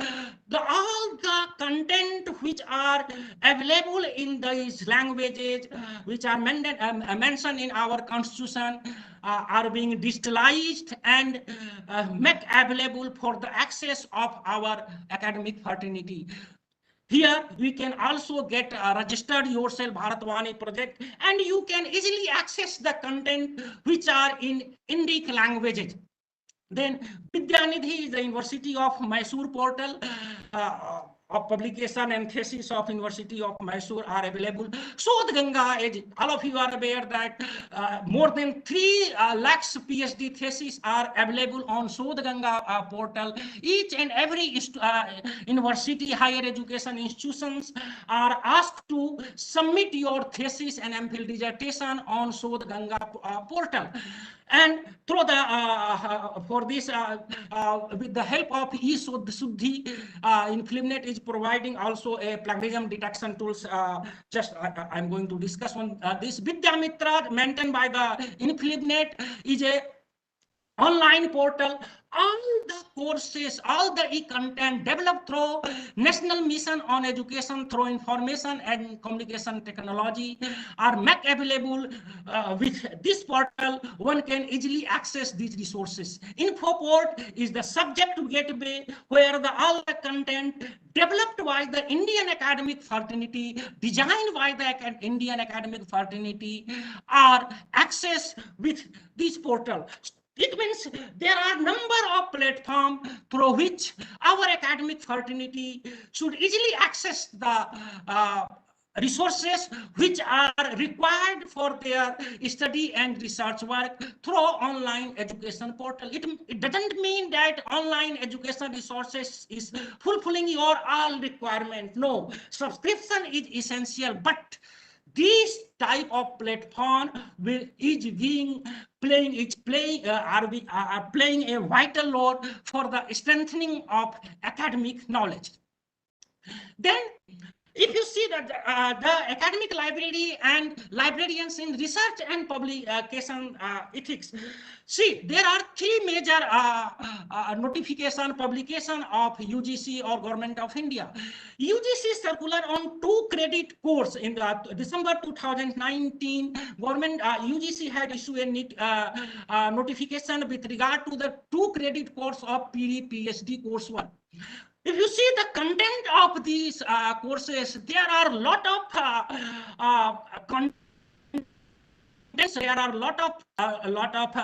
all the content which are available in these languages which are mentioned in our constitution are being digitalized and made available for the access of our academic fraternity. Here we can also get registered yourself Bharatwani project, and you can easily access the content which are in Indic languages. Then Vidyanidhi is the University of Mysore portal. Of publication and thesis of University of Mysore are available. Sodh Ganga, all of you are aware that more than 3 lakhs PhD theses are available on Sodh Ganga portal. Each and every university, higher education institutions are asked to submit your thesis and MPhil dissertation on Sodh Ganga portal. And through the for this with the help of e-Suddhi, InfluMnet is providing also a plagiarism detection tools. I'm going to discuss on this. Vidyamitra, maintained by the InfluMnet, is a online portal. All the courses, all the e-content developed through National Mission on Education through Information and Communication Technology are made available with this portal. One can easily access these resources. Infoport is the subject gateway where all the content developed by the Indian academic fraternity, designed by the Indian academic fraternity, are accessed with this portal. It means there are number of platforms through which our academic fraternity should easily access the resources which are required for their study and research work through online education portal. It doesn't mean that online education resources is fulfilling your all requirement. No, subscription is essential, but this type of platform is playing a vital role for the strengthening of academic knowledge. Then, if you see that the academic library and librarians in research and publication ethics, see, there are 3 major notification publication of UGC or Government of India. UGC circular on 2 credit course in the December 2019. Government UGC had issued a notification with regard to the 2 credit course of PhD course 1. If you see the content of these courses, there are a lot of content. There are a lot of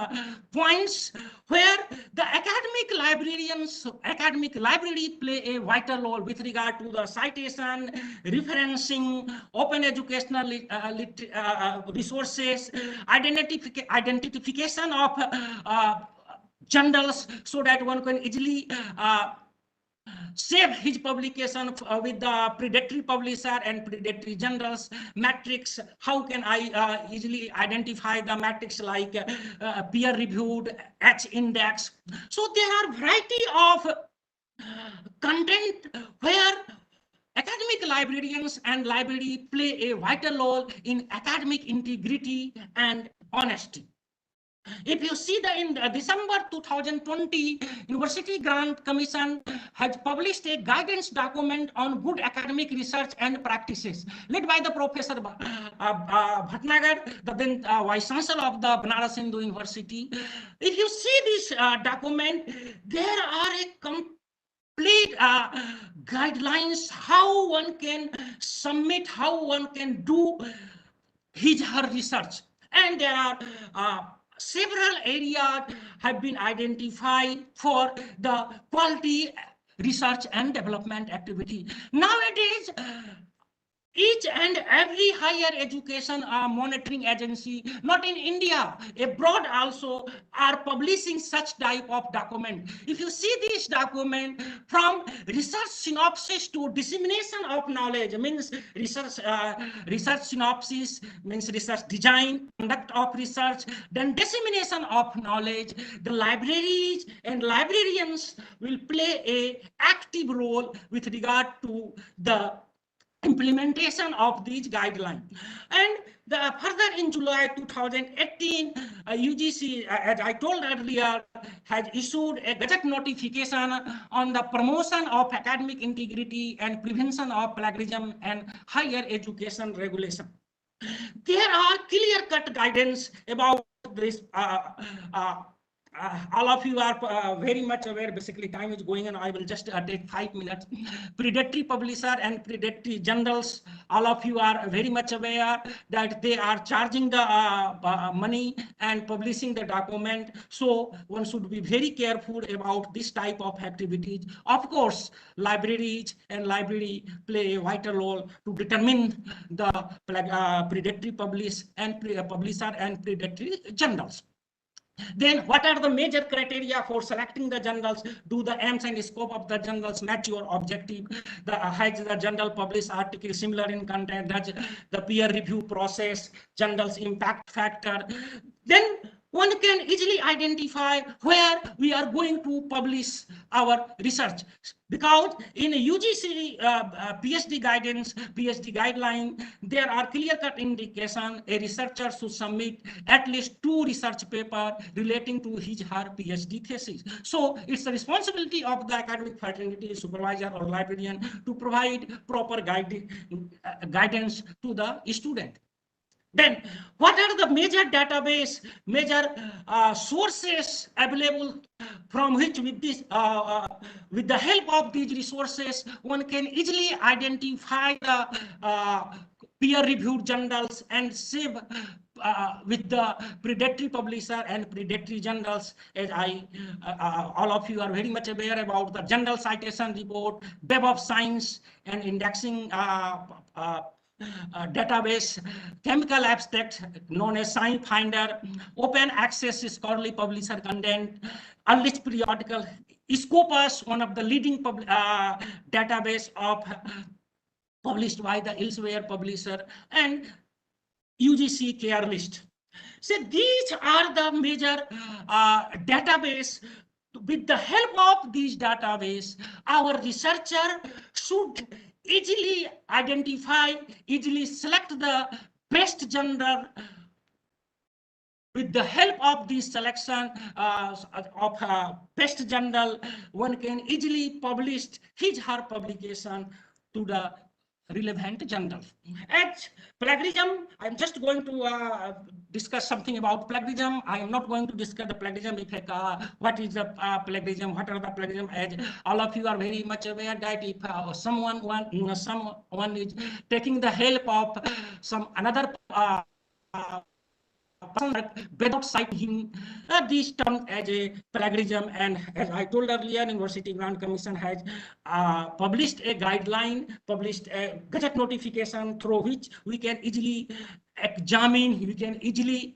points where the academic library play a vital role with regard to the citation, referencing, open educational resources, identification of journals, so that one can easily save his publication with the predatory publisher and predatory journals. Matrix, how can I easily identify the matrix like peer reviewed, H index. So there are variety of content where academic librarians and library play a vital role in academic integrity and honesty. If you see in December 2020, University Grant Commission has published a guidance document on good academic research and practices, led by the Professor Bhatnagar, the then Vice Chancellor of the Banaras Hindu University. If you see this document, there are a complete guidelines how one can submit, how one can do his her research, and there are several areas have been identified for the quality research and development activity. Nowadays, each and every higher education monitoring agency, not in India, abroad also, are publishing such type of document. If you see this document, from research synopsis to dissemination of knowledge, means research synopsis means research design, conduct of research, then dissemination of knowledge. The libraries and librarians will play a active role with regard to the implementation of these guidelines. And further in July 2018, UGC, as I told earlier, has issued a Gazette notification on the promotion of academic integrity and prevention of plagiarism and higher education regulation. There are clear-cut guidance about this. All of you are very much aware. Basically, time is going, and I will just take 5 minutes. Predatory publisher and predatory journals. All of you are very much aware that they are charging the money and publishing the document. So one should be very careful about this type of activities. Of course, libraries and library play a vital role to determine the predatory publisher and predatory journals. Then what are the major criteria for selecting the journals? Do the aims and scope of the journals match your objective? Has the journal published article similar in content? Does the peer review process, journals impact factor? Then one can easily identify where we are going to publish our research. Because in UGC PhD guidance, PhD guideline, there are clear-cut indication a researcher should submit at least 2 research papers relating to his or her PhD thesis. So it's the responsibility of the academic fraternity supervisor or librarian to provide proper guidance to the student. Then, what are the major database, major sources available from which, with the help of these resources, one can easily identify the peer-reviewed journals and save with the predatory publisher and predatory journals. As all of you are very much aware about the Journal Citation Report, Web of Science and Indexing database, chemical abstract known as Science Finder, open access scholarly publisher content, unlisted periodical, Scopus, one of the leading database of published by the elsewhere publisher, and UGC care list. So these are the major database. With the help of these database, our researcher should easily identify, easily select the best journal. With the help of this selection of best journal, one can easily publish his or her publication to the relevant journal. At plagiarism, I'm just going to discuss something about plagiarism. I am not going to discuss the plagiarism effect. What is the plagiarism? What are the plagiarism? As all of you are very much aware that if someone is taking the help of some another without citing him, this termed as a plagiarism. And as I told earlier, University Grant Commission has published a guideline, published a Gazette notification through which we can easily examine, we can easily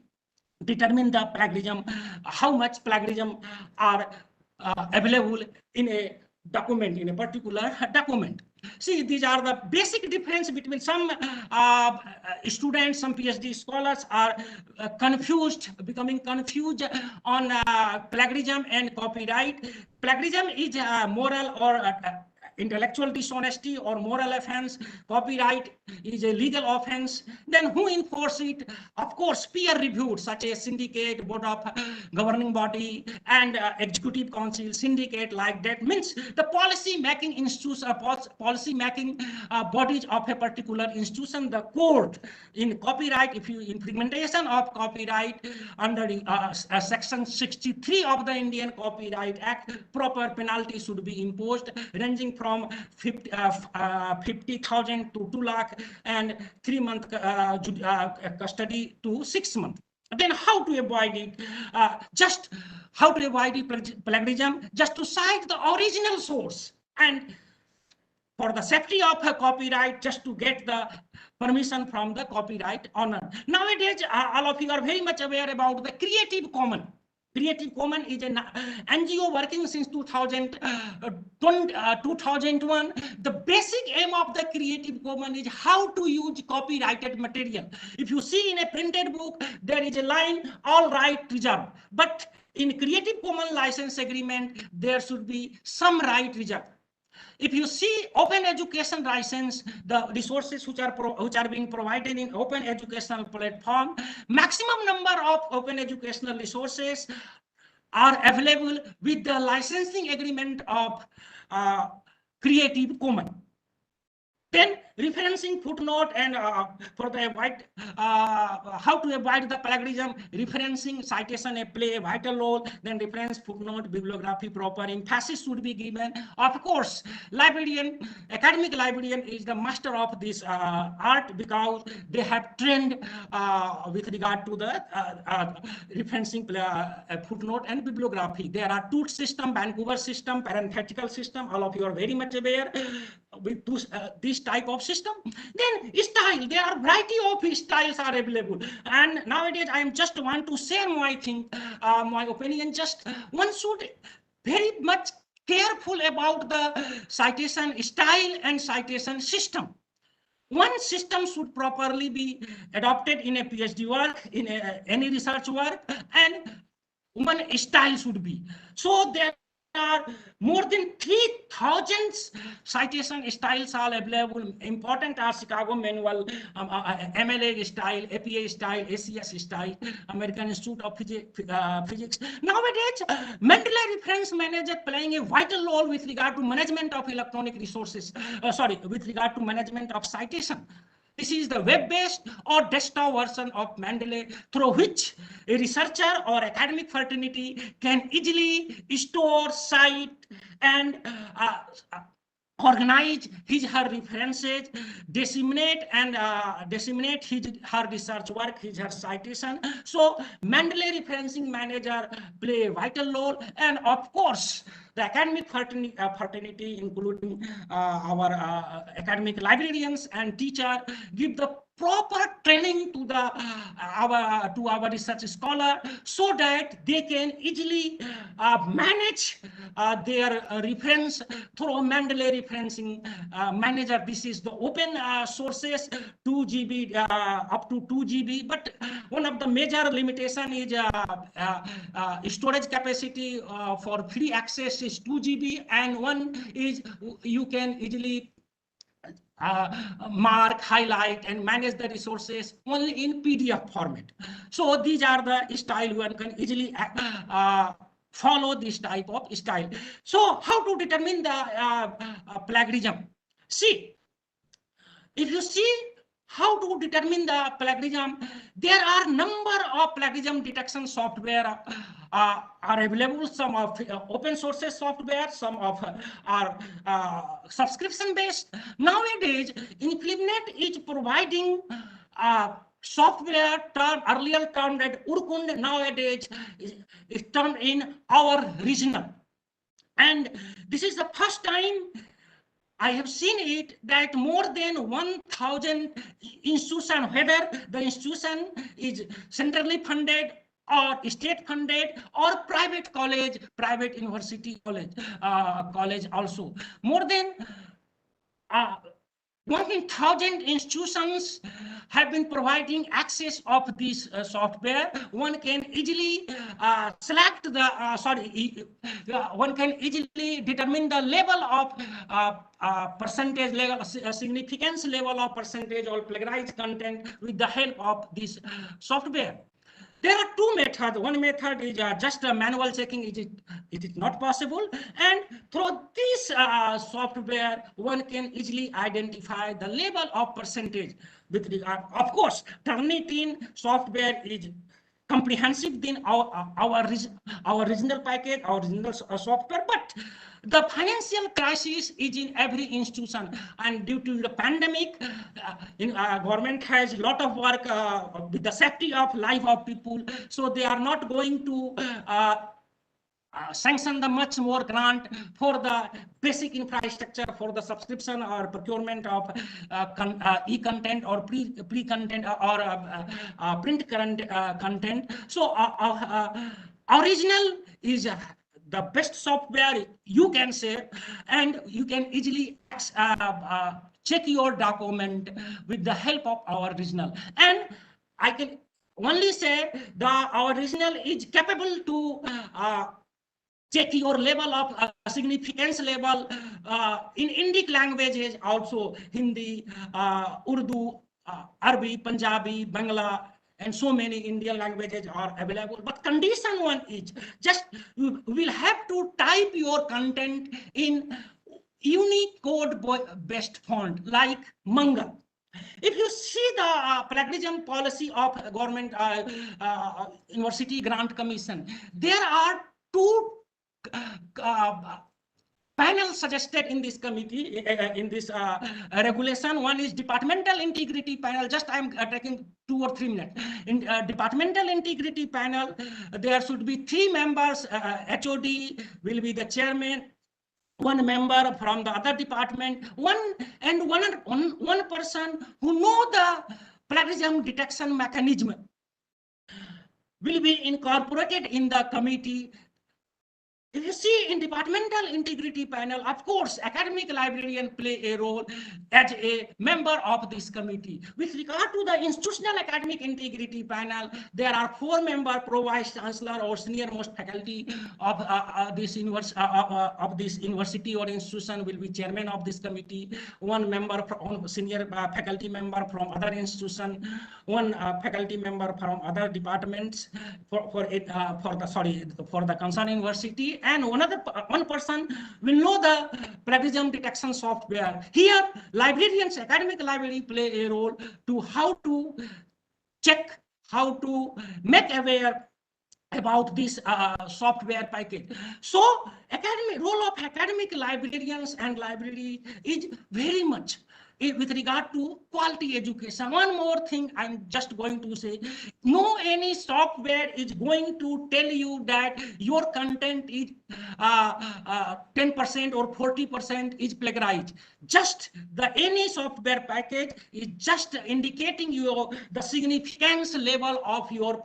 determine the plagiarism, how much plagiarism are available in a document, in a particular document. See, these are the basic difference between some students, some PhD scholars are becoming confused on plagiarism and copyright. Plagiarism is moral or intellectual dishonesty or moral offense. Copyright is a legal offense. Then who enforce it? Of course, peer reviewed, such as syndicate, board of governing body, and executive council. Syndicate like that means the policy making institution, policy making bodies of a particular institution. The court in copyright, if you implementation of copyright under section 63 of the Indian Copyright Act, proper penalty should be imposed, ranging from 50,000 to 2 lakh and 3 month custody to 6 months. Then how to avoid it? Just how to avoid plagiarism? Just to cite the original source, and for the safety of a copyright, just to get the permission from the copyright owner. Nowadays, all of you are very much aware about the Creative Commons. Creative Commons is an NGO working since 2001. The basic aim of the Creative Commons is how to use copyrighted material. If you see in a printed book, there is a line, all right reserved. But in Creative Commons license agreement, there should be some right reserved. If you see open education license, the resources which are being provided in open educational platform, maximum number of open educational resources are available with the licensing agreement of Creative Commons. Then referencing footnote and for the how to avoid the plagiarism, referencing citation play a vital role. Then reference, footnote, bibliography, proper emphasis should be given. Of course, academic librarian is the master of this art, because they have trained with regard to the referencing footnote and bibliography. There are two systems, Vancouver system, parenthetical system. All of you are very much aware with this type of system. Then style, there are variety of styles are available, and nowadays I am just want to share my opinion. Just one should very much careful about the citation style and citation system. One system should properly be adopted in a PhD work, in any research work, and one style should be. So there are more than 3,000 citation styles are available. Important are Chicago Manual, MLA style, APA style, ACS style, American Institute of Physics. Nowadays, Mendeley Reference Manager playing a vital role with regard to management of electronic resources. With regard to management of citation. This is the web-based or desktop version of Mendeley, through which a researcher or academic fraternity can easily store, cite, and organize her references, disseminate her research work, her citation. So Mendeley Referencing Manager play a vital role, and of course the academic fraternity, including our academic librarians and teacher, give the proper training to our research scholar, so that they can easily manage their reference through Mendeley Referencing Manager. This is the open sources, 2 GB up to 2 GB, but one of the major limitation is storage capacity for free access is 2 GB, and one is you can easily mark, highlight, and manage the resources only in PDF format. So these are the style one can easily follow this type of style. So how to determine the plagiarism? See, if you see how to determine the plagiarism, there are number of plagiarism detection software are available. Some of open sources software, some of are subscription based. Nowadays, InfluNet is providing software earlier termed as Urkund, nowadays is termed in our regional. And this is the first time I have seen it that more than 1,000 institutions, whether the institution is centrally funded or state funded or private college, private university college also. More than 1,000 institutions have been providing access of this software. One can easily select the, one can easily determine the level of percentage level, significance level of percentage or plagiarized content with the help of this software. There are two methods. One method is just manual checking. It is not possible. And through this software, one can easily identify the level of percentage with regard. Of course, Turnitin software is comprehensive than our original package, our original software. But the financial crisis is in every institution, and due to the pandemic, government has a lot of work with the safety of life of people, so they are not going to sanction the much more grant for the basic infrastructure for the subscription or procurement of e-content or pre-content or print content. So original is the best software you can say, and you can easily check your document with the help of our original. And I can only say our original is capable to check your level of significance level in Indic languages also, Hindi, Urdu, Arabic, Punjabi, Bangla, and so many Indian languages are available. But condition one is just you will have to type your content in Unicode based font like Manga. If you see the plagiarism policy of government university grant commission, there are two panels suggested in this committee, in this regulation. One is departmental integrity panel. Just I'm taking 2 or 3 minutes. In departmental integrity panel, there should be 3 members. HOD will be the chairman, 1 member from the other department, one person who know the plagiarism detection mechanism will be incorporated in the committee. If you see in departmental integrity panel, of course, academic librarian play a role as a member of this committee. With regard to the institutional academic integrity panel, there are 4 members, pro vice chancellor or senior most faculty of this university or institution will be chairman of this committee. 1 member from senior faculty member from other institution, 1 faculty member from other departments for the concerned university. And 1 person will know the plagiarism detection software. Here, librarians, academic library play a role to how to check, how to make aware about this software package. So, role of academic librarians and library is very much with regard to quality education. One more thing I'm just going to say, no any software is going to tell you that your content is 10% or 40% is plagiarized. Just any software package is just indicating you the significance level of your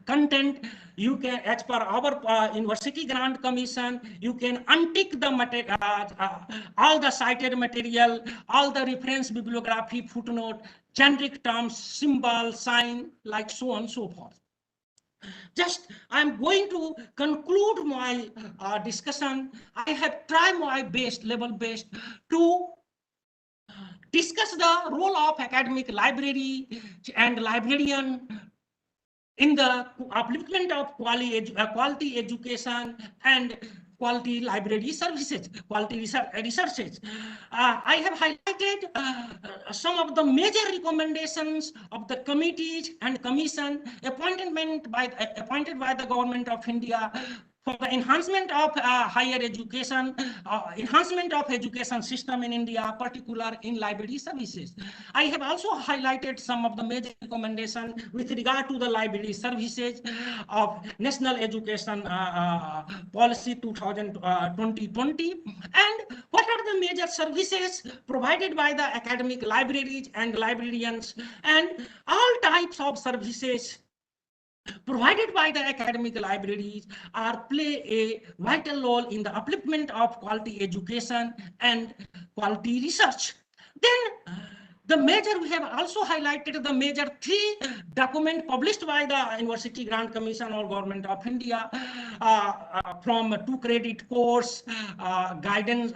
content. You can, as per our university grant commission, you can untick the material, all the cited material, all the reference bibliography, footnote, generic terms, symbol, sign, like so on and so forth. Just I'm going to conclude my discussion. I have tried my best, level best, to discuss the role of academic library and librarian in the upliftment of quality education and quality library services, quality researches. I have highlighted some of the major recommendations of the committees and commission appointed by the government of India for the enhancement of higher education, enhancement of education system in India, particular in library services. I have also highlighted some of the major recommendations with regard to the library services of National Education Policy 2020, and what are the major services provided by the academic libraries and librarians, and all types of services provided by the academic libraries play a vital role in the upliftment of quality education and quality research. Then the major, we have also highlighted the major 3 documents published by the University Grant Commission or Government of India from 2 credit course, guiding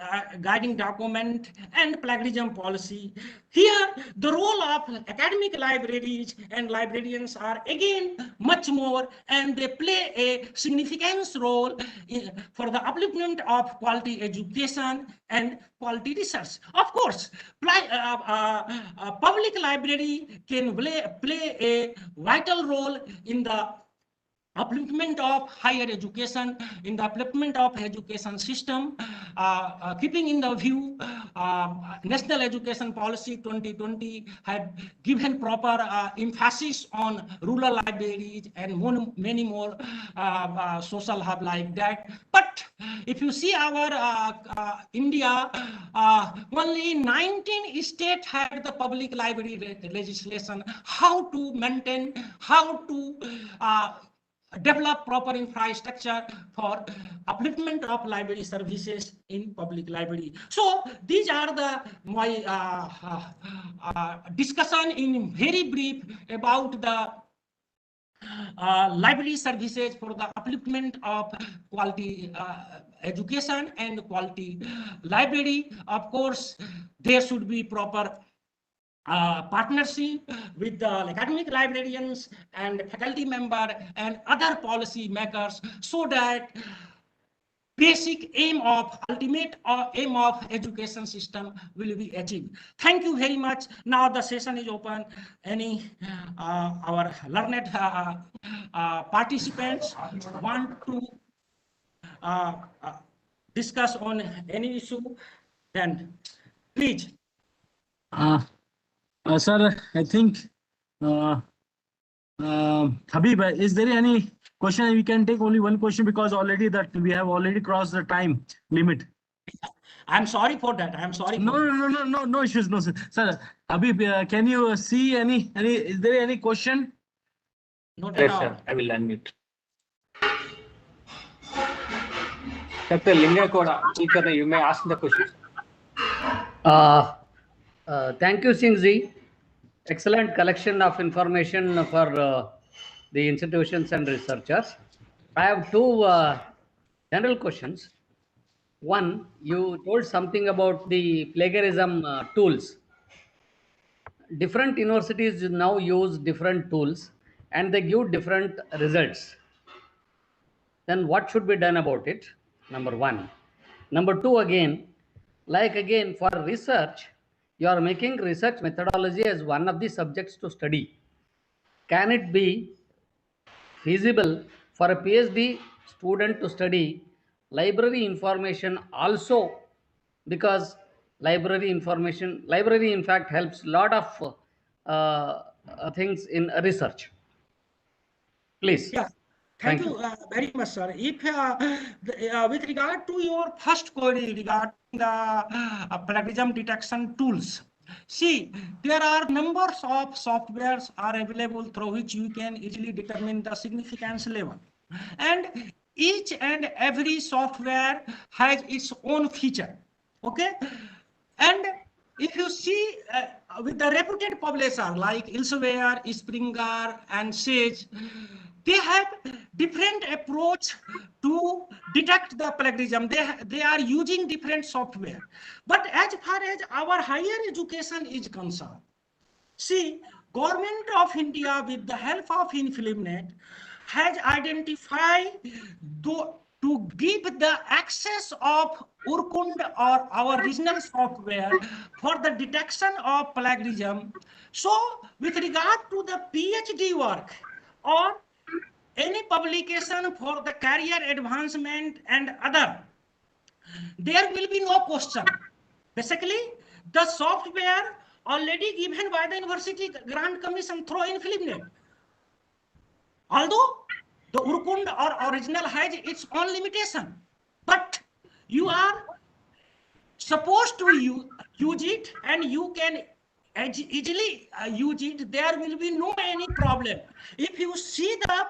document, and plagiarism policy. Here, the role of academic libraries and librarians are again much more, and they play a significant role for the upliftment of quality education and quality research. Of course, public library can play a vital role in the upliftment of higher education, in the upliftment of education system, keeping in the view National Education Policy 2020 had given proper emphasis on rural libraries and many more social hub like that. But if you see our India, only 19 states had the public library legislation, how to maintain, how to develop proper infrastructure for upliftment of library services in public library. So these are the my discussion in very brief about the library services for the upliftment of quality education and quality library. Of course, there should be proper partnership with the academic librarians and faculty member and other policy makers, so that basic aim of ultimate aim of education system will be achieved. Thank you very much. Now the session is open. Any our learned participants want to discuss on any issue, then please. Sir, I think Habib, is there any question? We can take only one question because already that we have already crossed the time limit. I'm sorry for that. I'm sorry. No issues, no, sir. Sir, Habib, can you see any? Is there any question? Not at all. Sir, I will unmute. Dr. Linga Koda, you may ask the question. Thank you, Singhji. Excellent collection of information for the institutions and researchers. I have two general questions. One, you told something about the plagiarism tools. Different universities now use different tools and they give different results. Then what should be done about it? Number one. Number two, again for research, you are making research methodology as one of the subjects to study. Can it be feasible for a PhD student to study library information also? Because library in fact helps a lot of things in research. Please. Yeah. Thank you very much, sir. If with regard to your first query regarding the plagiarism detection tools, see, there are numbers of softwares are available through which you can easily determine the significance level, and each and every software has its own feature. Okay, and if you see with the reputed publisher like Elsevier, Springer, and Sage, they have different approach to detect the plagiarism. They are using different software. But as far as our higher education is concerned, see, Government of India with the help of InfilmNet has identified to give the access of Urkund or our regional software for the detection of plagiarism. So with regard to the PhD work or any publication for the career advancement and other, there will be no question. Basically, the software already given by the University Grant Commission through InfilmNet. Although the Urkund or original has its own limitation, but you are supposed to use it and you can easily use it. There will be no any problem. If you see the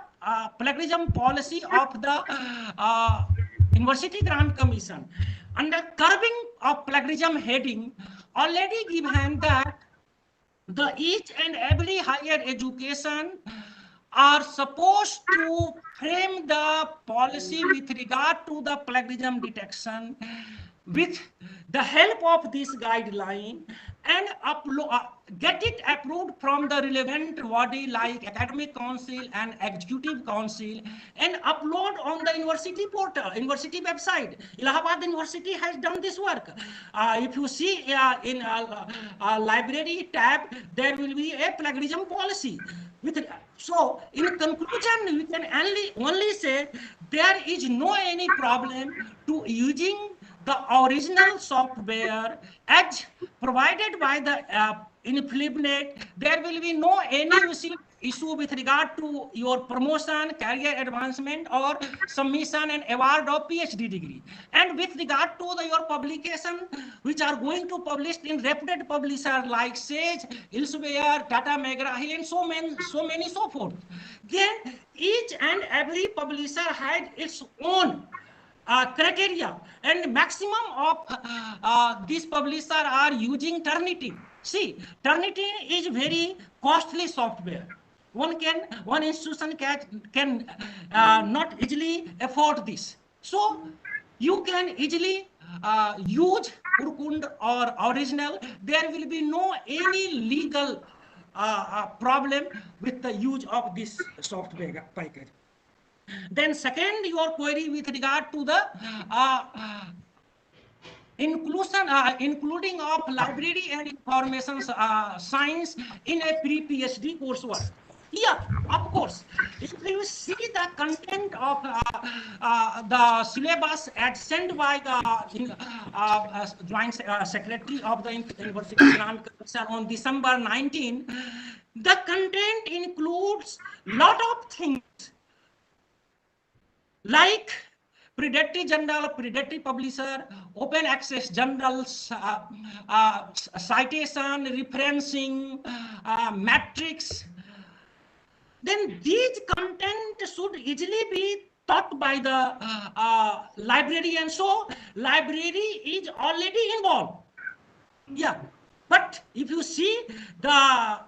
plagiarism policy of the University Grant Commission, under curbing of plagiarism heading, already given that the each and every higher education are supposed to frame the policy with regard to the plagiarism detection with the help of this guideline and get it approved from the relevant body like Academic Council and Executive Council and upload on the university portal, university website. Allahabad University has done this work. If you see in library tab, there will be a plagiarism policy with So in conclusion, we can only say there is no any problem to using the original software as provided by the implement. There will be no any issue with regard to your promotion, career advancement, or submission and award of PhD degree. And with regard to your publication, which are going to publish in reputed publisher like Sage, Elsevier, Tata McGraw-Hill, and so many, so forth. Then each and every publisher had its own criteria, and maximum of these publishers are using Turnitin. See, Turnitin is very costly software. One institution can not easily afford this. So you can easily use Urkund or original. There will be no any legal problem with the use of this software package. Then second, your query with regard to the including of library and information science in a pre-PhD coursework. Yeah, of course. If you see the content of the syllabus as sent by the Joint Secretary of the University Economic Commission on December 19, the content includes lot of things like predatory journal, predatory publisher, open access journals, citation, referencing, matrix. Then these content should easily be taught by the librarian. So library is already involved. Yeah. But if you see the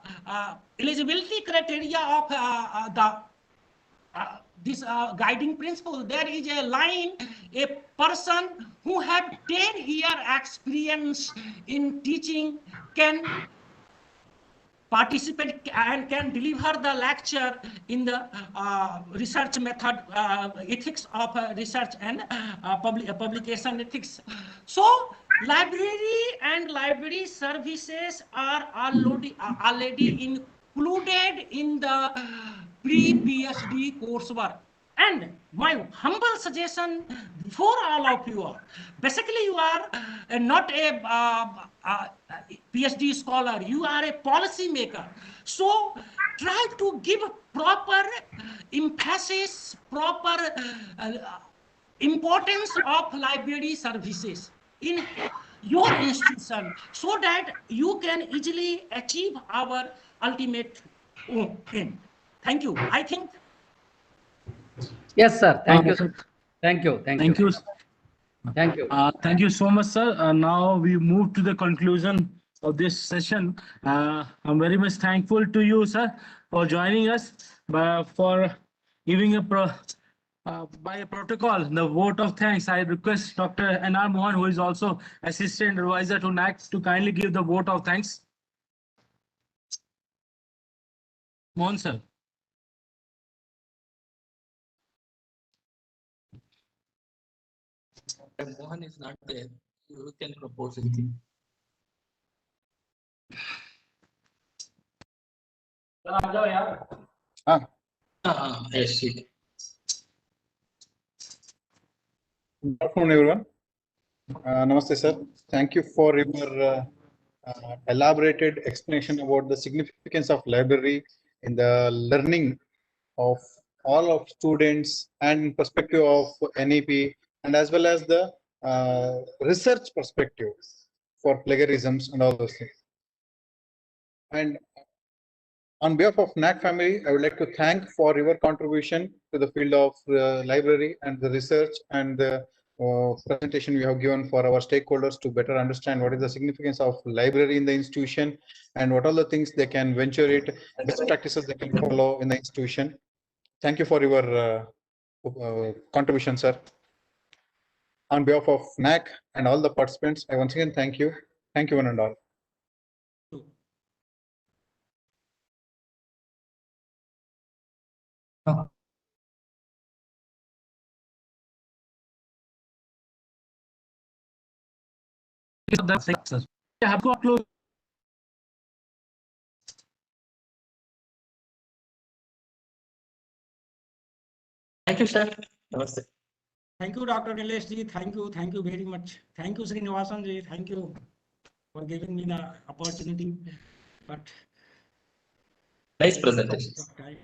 eligibility criteria of this guiding principle, there is a line: a person who have 10-year experience in teaching can participate and can deliver the lecture in the research method, ethics of research and publication ethics. So library and library services are already included in the pre-PhD coursework. And my humble suggestion for all of you are, basically you are not a PhD scholar, you are a policy maker. So try to give proper emphasis, proper importance of library services in your institution, so that you can easily achieve our ultimate aim. Thank you. I think. Yes, sir. Thank you. sir. Thank you. Thank Thank you. you. Thank you. Thank you so much, sir. Now we move to the conclusion of this session. I'm very much thankful to you, sir, for joining us, for giving by a protocol the vote of thanks. I request Dr. N.R. Mohan, who is also assistant advisor to NAAC, to kindly give the vote of thanks. Mohan, sir. Mohan is not there. You can propose anything. Yes, it. Good afternoon, everyone. Namaste, sir. Thank you for your elaborated explanation about the significance of library in the learning of all of students and perspective of NEP, and as well as the research perspective for plagiarisms and all those things. And on behalf of NAAC family, I would like to thank for your contribution to the field of library and the research and the presentation we have given for our stakeholders to better understand what is the significance of library in the institution and what are the things they can venture it, best practices they can follow in the institution. Thank you for your contribution, sir. On behalf of NAAC and all the participants, I once again thank you. Thank you, one and all. That's it, sir. I have got close. Thank you, sir. Namaste. Thank you, Dr. Nilesh ji. Thank you very much. Thank you, Srinivasan ji. Thank you for giving me the opportunity. But Nice presentation. time.